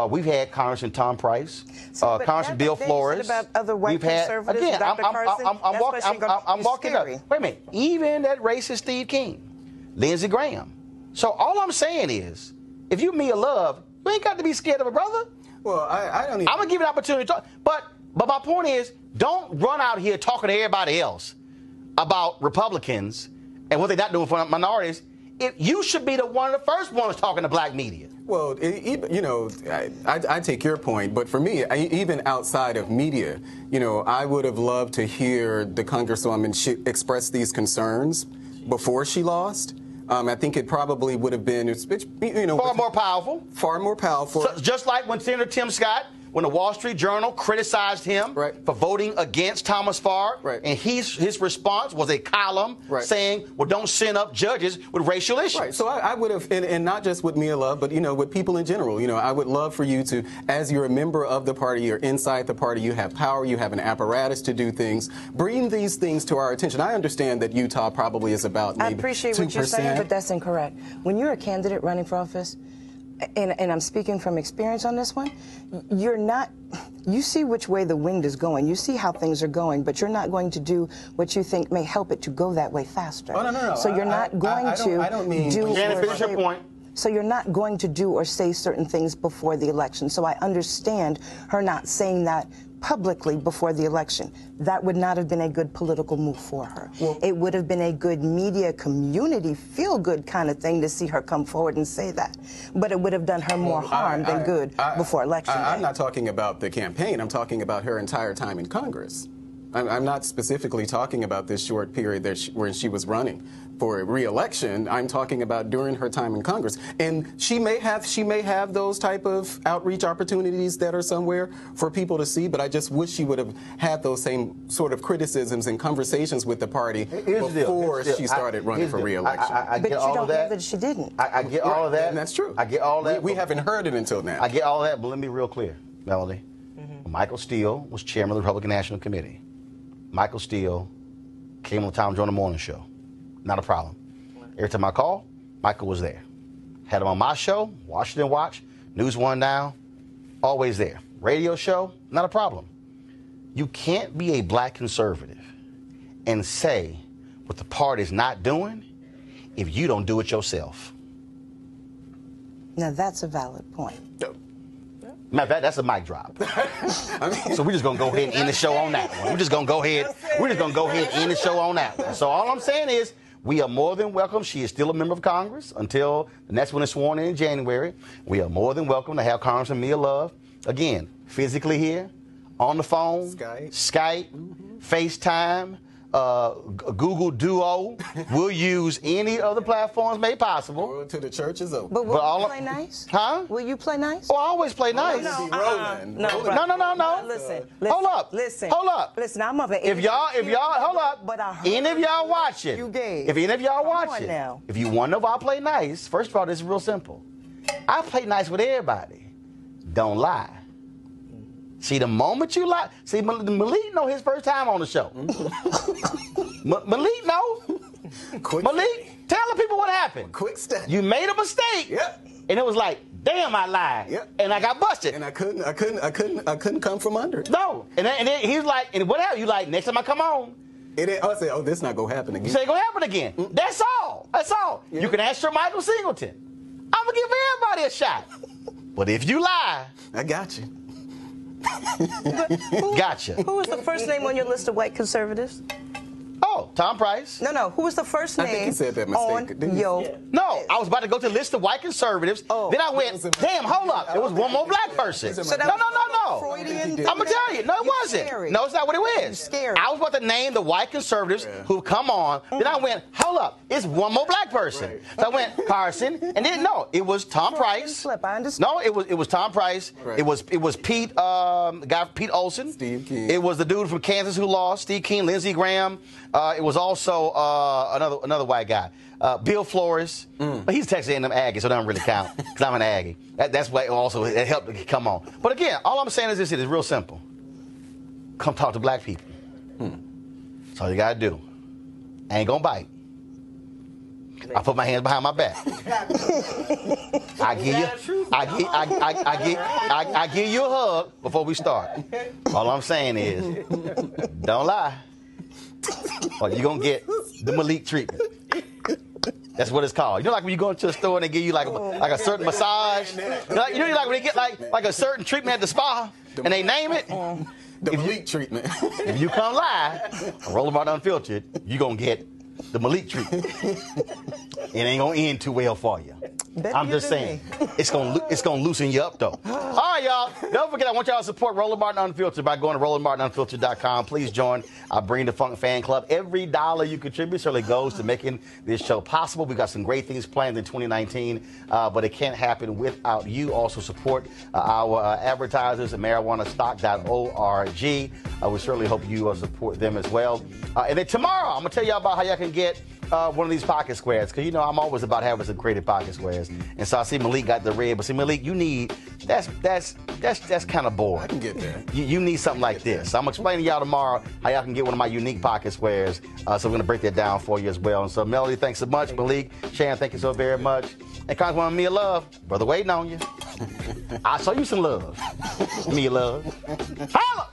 We've had Congressman Tom Price, Congressman Bill Flores. About other white We've had conservatives, again. Dr. I'm walking up. Wait a minute. Even that racist Steve King, Lindsey Graham. So all I'm saying is, if you Mia Love, you ain't got to be scared of a brother. Well, I don't even... I'm going to give you an opportunity to talk. But my point is, don't run out here talking to everybody else about Republicans and what they're not doing for minorities. You should be one of the first ones talking to black media. Well, I take your point, but for me, even outside of media, I would have loved to hear the Congresswoman express these concerns before she lost. I think it probably would have been, far more powerful. Far more powerful. So, just like when Senator Tim Scott, when the Wall Street Journal criticized him for voting against Thomas Farr, and his response was a column saying, well, don't send up judges with racial issues. Right. So I would have, and not just with Mia Love, but, with people in general, I would love for you to, as you're a member of the party, you're inside the party, you have power, you have an apparatus to do things, bring these things to our attention. I understand that Utah probably is about maybe 2%. I appreciate what you're saying, but that's incorrect. When you're a candidate running for office, and I'm speaking from experience on this one, you see which way the wind is going. You see how things are going, but you're not going to do what you think may help it to go that way faster. Oh, no. So you're not going to I don't mean... Janet, finish your point. So you're not going to do or say certain things before the election. So I understand her not saying that publicly before the election. That would not have been a good political move for her. Well, it would have been a good media community feel-good kind of thing to see her come forward and say that. But it would have done her more harm than good before election day. I'm not talking about the campaign. I'm talking about her entire time in Congress. I'm not specifically talking about this short period where she was running for re-election. I'm talking about during her time in Congress. And she may have those type of outreach opportunities that are somewhere for people to see, but I just wish she would have had those same sort of criticisms and conversations with the party before she started running for re-election. I get all of that. But you don't know that she didn't. I get all of that. And that's true. I get all that. We haven't heard it until now. I get all that, but let me be real clear, Melody. Michael Steele was chairman of the Republican National Committee. Michael Steele came on the Tom Joyner Morning Show. Not a problem. Every time I call, Michael was there. Had him on my show, Washington Watch, News One Now, always there. Radio show, not a problem. You can't be a black conservative and say what the party's not doing if you don't do it yourself. Now, that's a valid point. Matter of fact, that's a mic drop. So we're just gonna go ahead and end the show on that one. We're just gonna go ahead and end the show on that one. So all I'm saying is, we are more than welcome. She is still a member of Congress until the next one is sworn in January. We are more than welcome to have Congressman Mia Love, again, physically here, on the phone, Skype, FaceTime, Google Duo. We'll use any of the platforms made possible. Go to the church is open. But will you play nice? Huh? Will you play nice? Oh, I always play nice. Roland. No. Listen. Hold up. Listen. Hold up. Listen, I'm of an If y'all, hold up. But I heard Any of y'all watching? you gave. If any of y'all Come on watching, now. if you want to know if I play nice, first of all, this is real simple. I play nice with everybody. Don't lie. See, the moment you lie, see, Malik know his first time on the show. Malik know. Malik, tell the people what happened. Quick step. You made a mistake. Yep. And it was like, damn, I lied. Yep. And I got busted. And I couldn't come from under it. No. And then he's like, and what else? You like, next time I come on, I said, oh, this not gonna happen again. you say it's gonna happen again. That's all. That's all. Yeah. You can ask your Michael Singleton. I'm gonna give everybody a shot. But if you lie, I got you. gotcha. Who was the first name on your list of white conservatives? Oh, Tom Price. No. Who was the first name I think he said that mistake, on didn't he? your... No, I was about to go to the list of white conservatives. Oh. Then I went, damn, hold up. There was one more black person. So that No. was Freudian? I'm going to tell you. No, it wasn't. Scary. No, it's not what it was. Scary. I was about to name the white conservatives who come on. Then I went, hold up. It's one more black person. Right. So I went, Carson. And then, no, it was Tom Price. Slip, I understand. No, it was Tom Price. Right. It was Pete, the guy Pete Olson. Steve King. It was the dude from Kansas who lost, Steve King, Lindsey Graham. It was also another white guy, Bill Flores. But he's Texas A&M Aggie, so it doesn't really count because I'm an Aggie. That's why also it helped to come on. But again, all I'm saying is this: it is real simple. Come talk to black people. That's all you gotta do. I ain't gonna bite. I put my hands behind my back. I give you a hug before we start. All I'm saying is, don't lie, or you're gonna get the Malik treatment. That's what it's called. You know, like when you go into a store and they give you like a certain massage. You know, like when they get like a certain treatment at the spa and they name it. The Malik treatment. If you come live, Roland Martin Unfiltered, you're gonna get the Malik treatment. It ain't gonna end too well for you. I'm just saying, it's gonna loosen you up though. All right, y'all. Don't forget, I want y'all to support Roland Martin Unfiltered by going to RolandMartinUnfiltered.com. Please join our Bring the Funk fan club. Every dollar you contribute certainly goes to making this show possible. We've got some great things planned in 2019, but it can't happen without you. Also support our advertisers at marijuanastock.org. We certainly hope you support them as well. And then tomorrow, I'm gonna tell y'all about how y'all can get one of these pocket squares, because you know I'm always about having some creative pocket squares. And so I see Malik got the red, but see Malik, you need that's kind of boring. I can get there. You need something like this. So I'm explaining to y'all tomorrow how y'all can get one of my unique pocket squares. So we're gonna break that down for you as well. And so Melody, thanks so much. Malik, Sharon, thank you so very much. And Congresswoman Mia Love, brother waiting on you. I'll show you some love. Mia Love. Holla!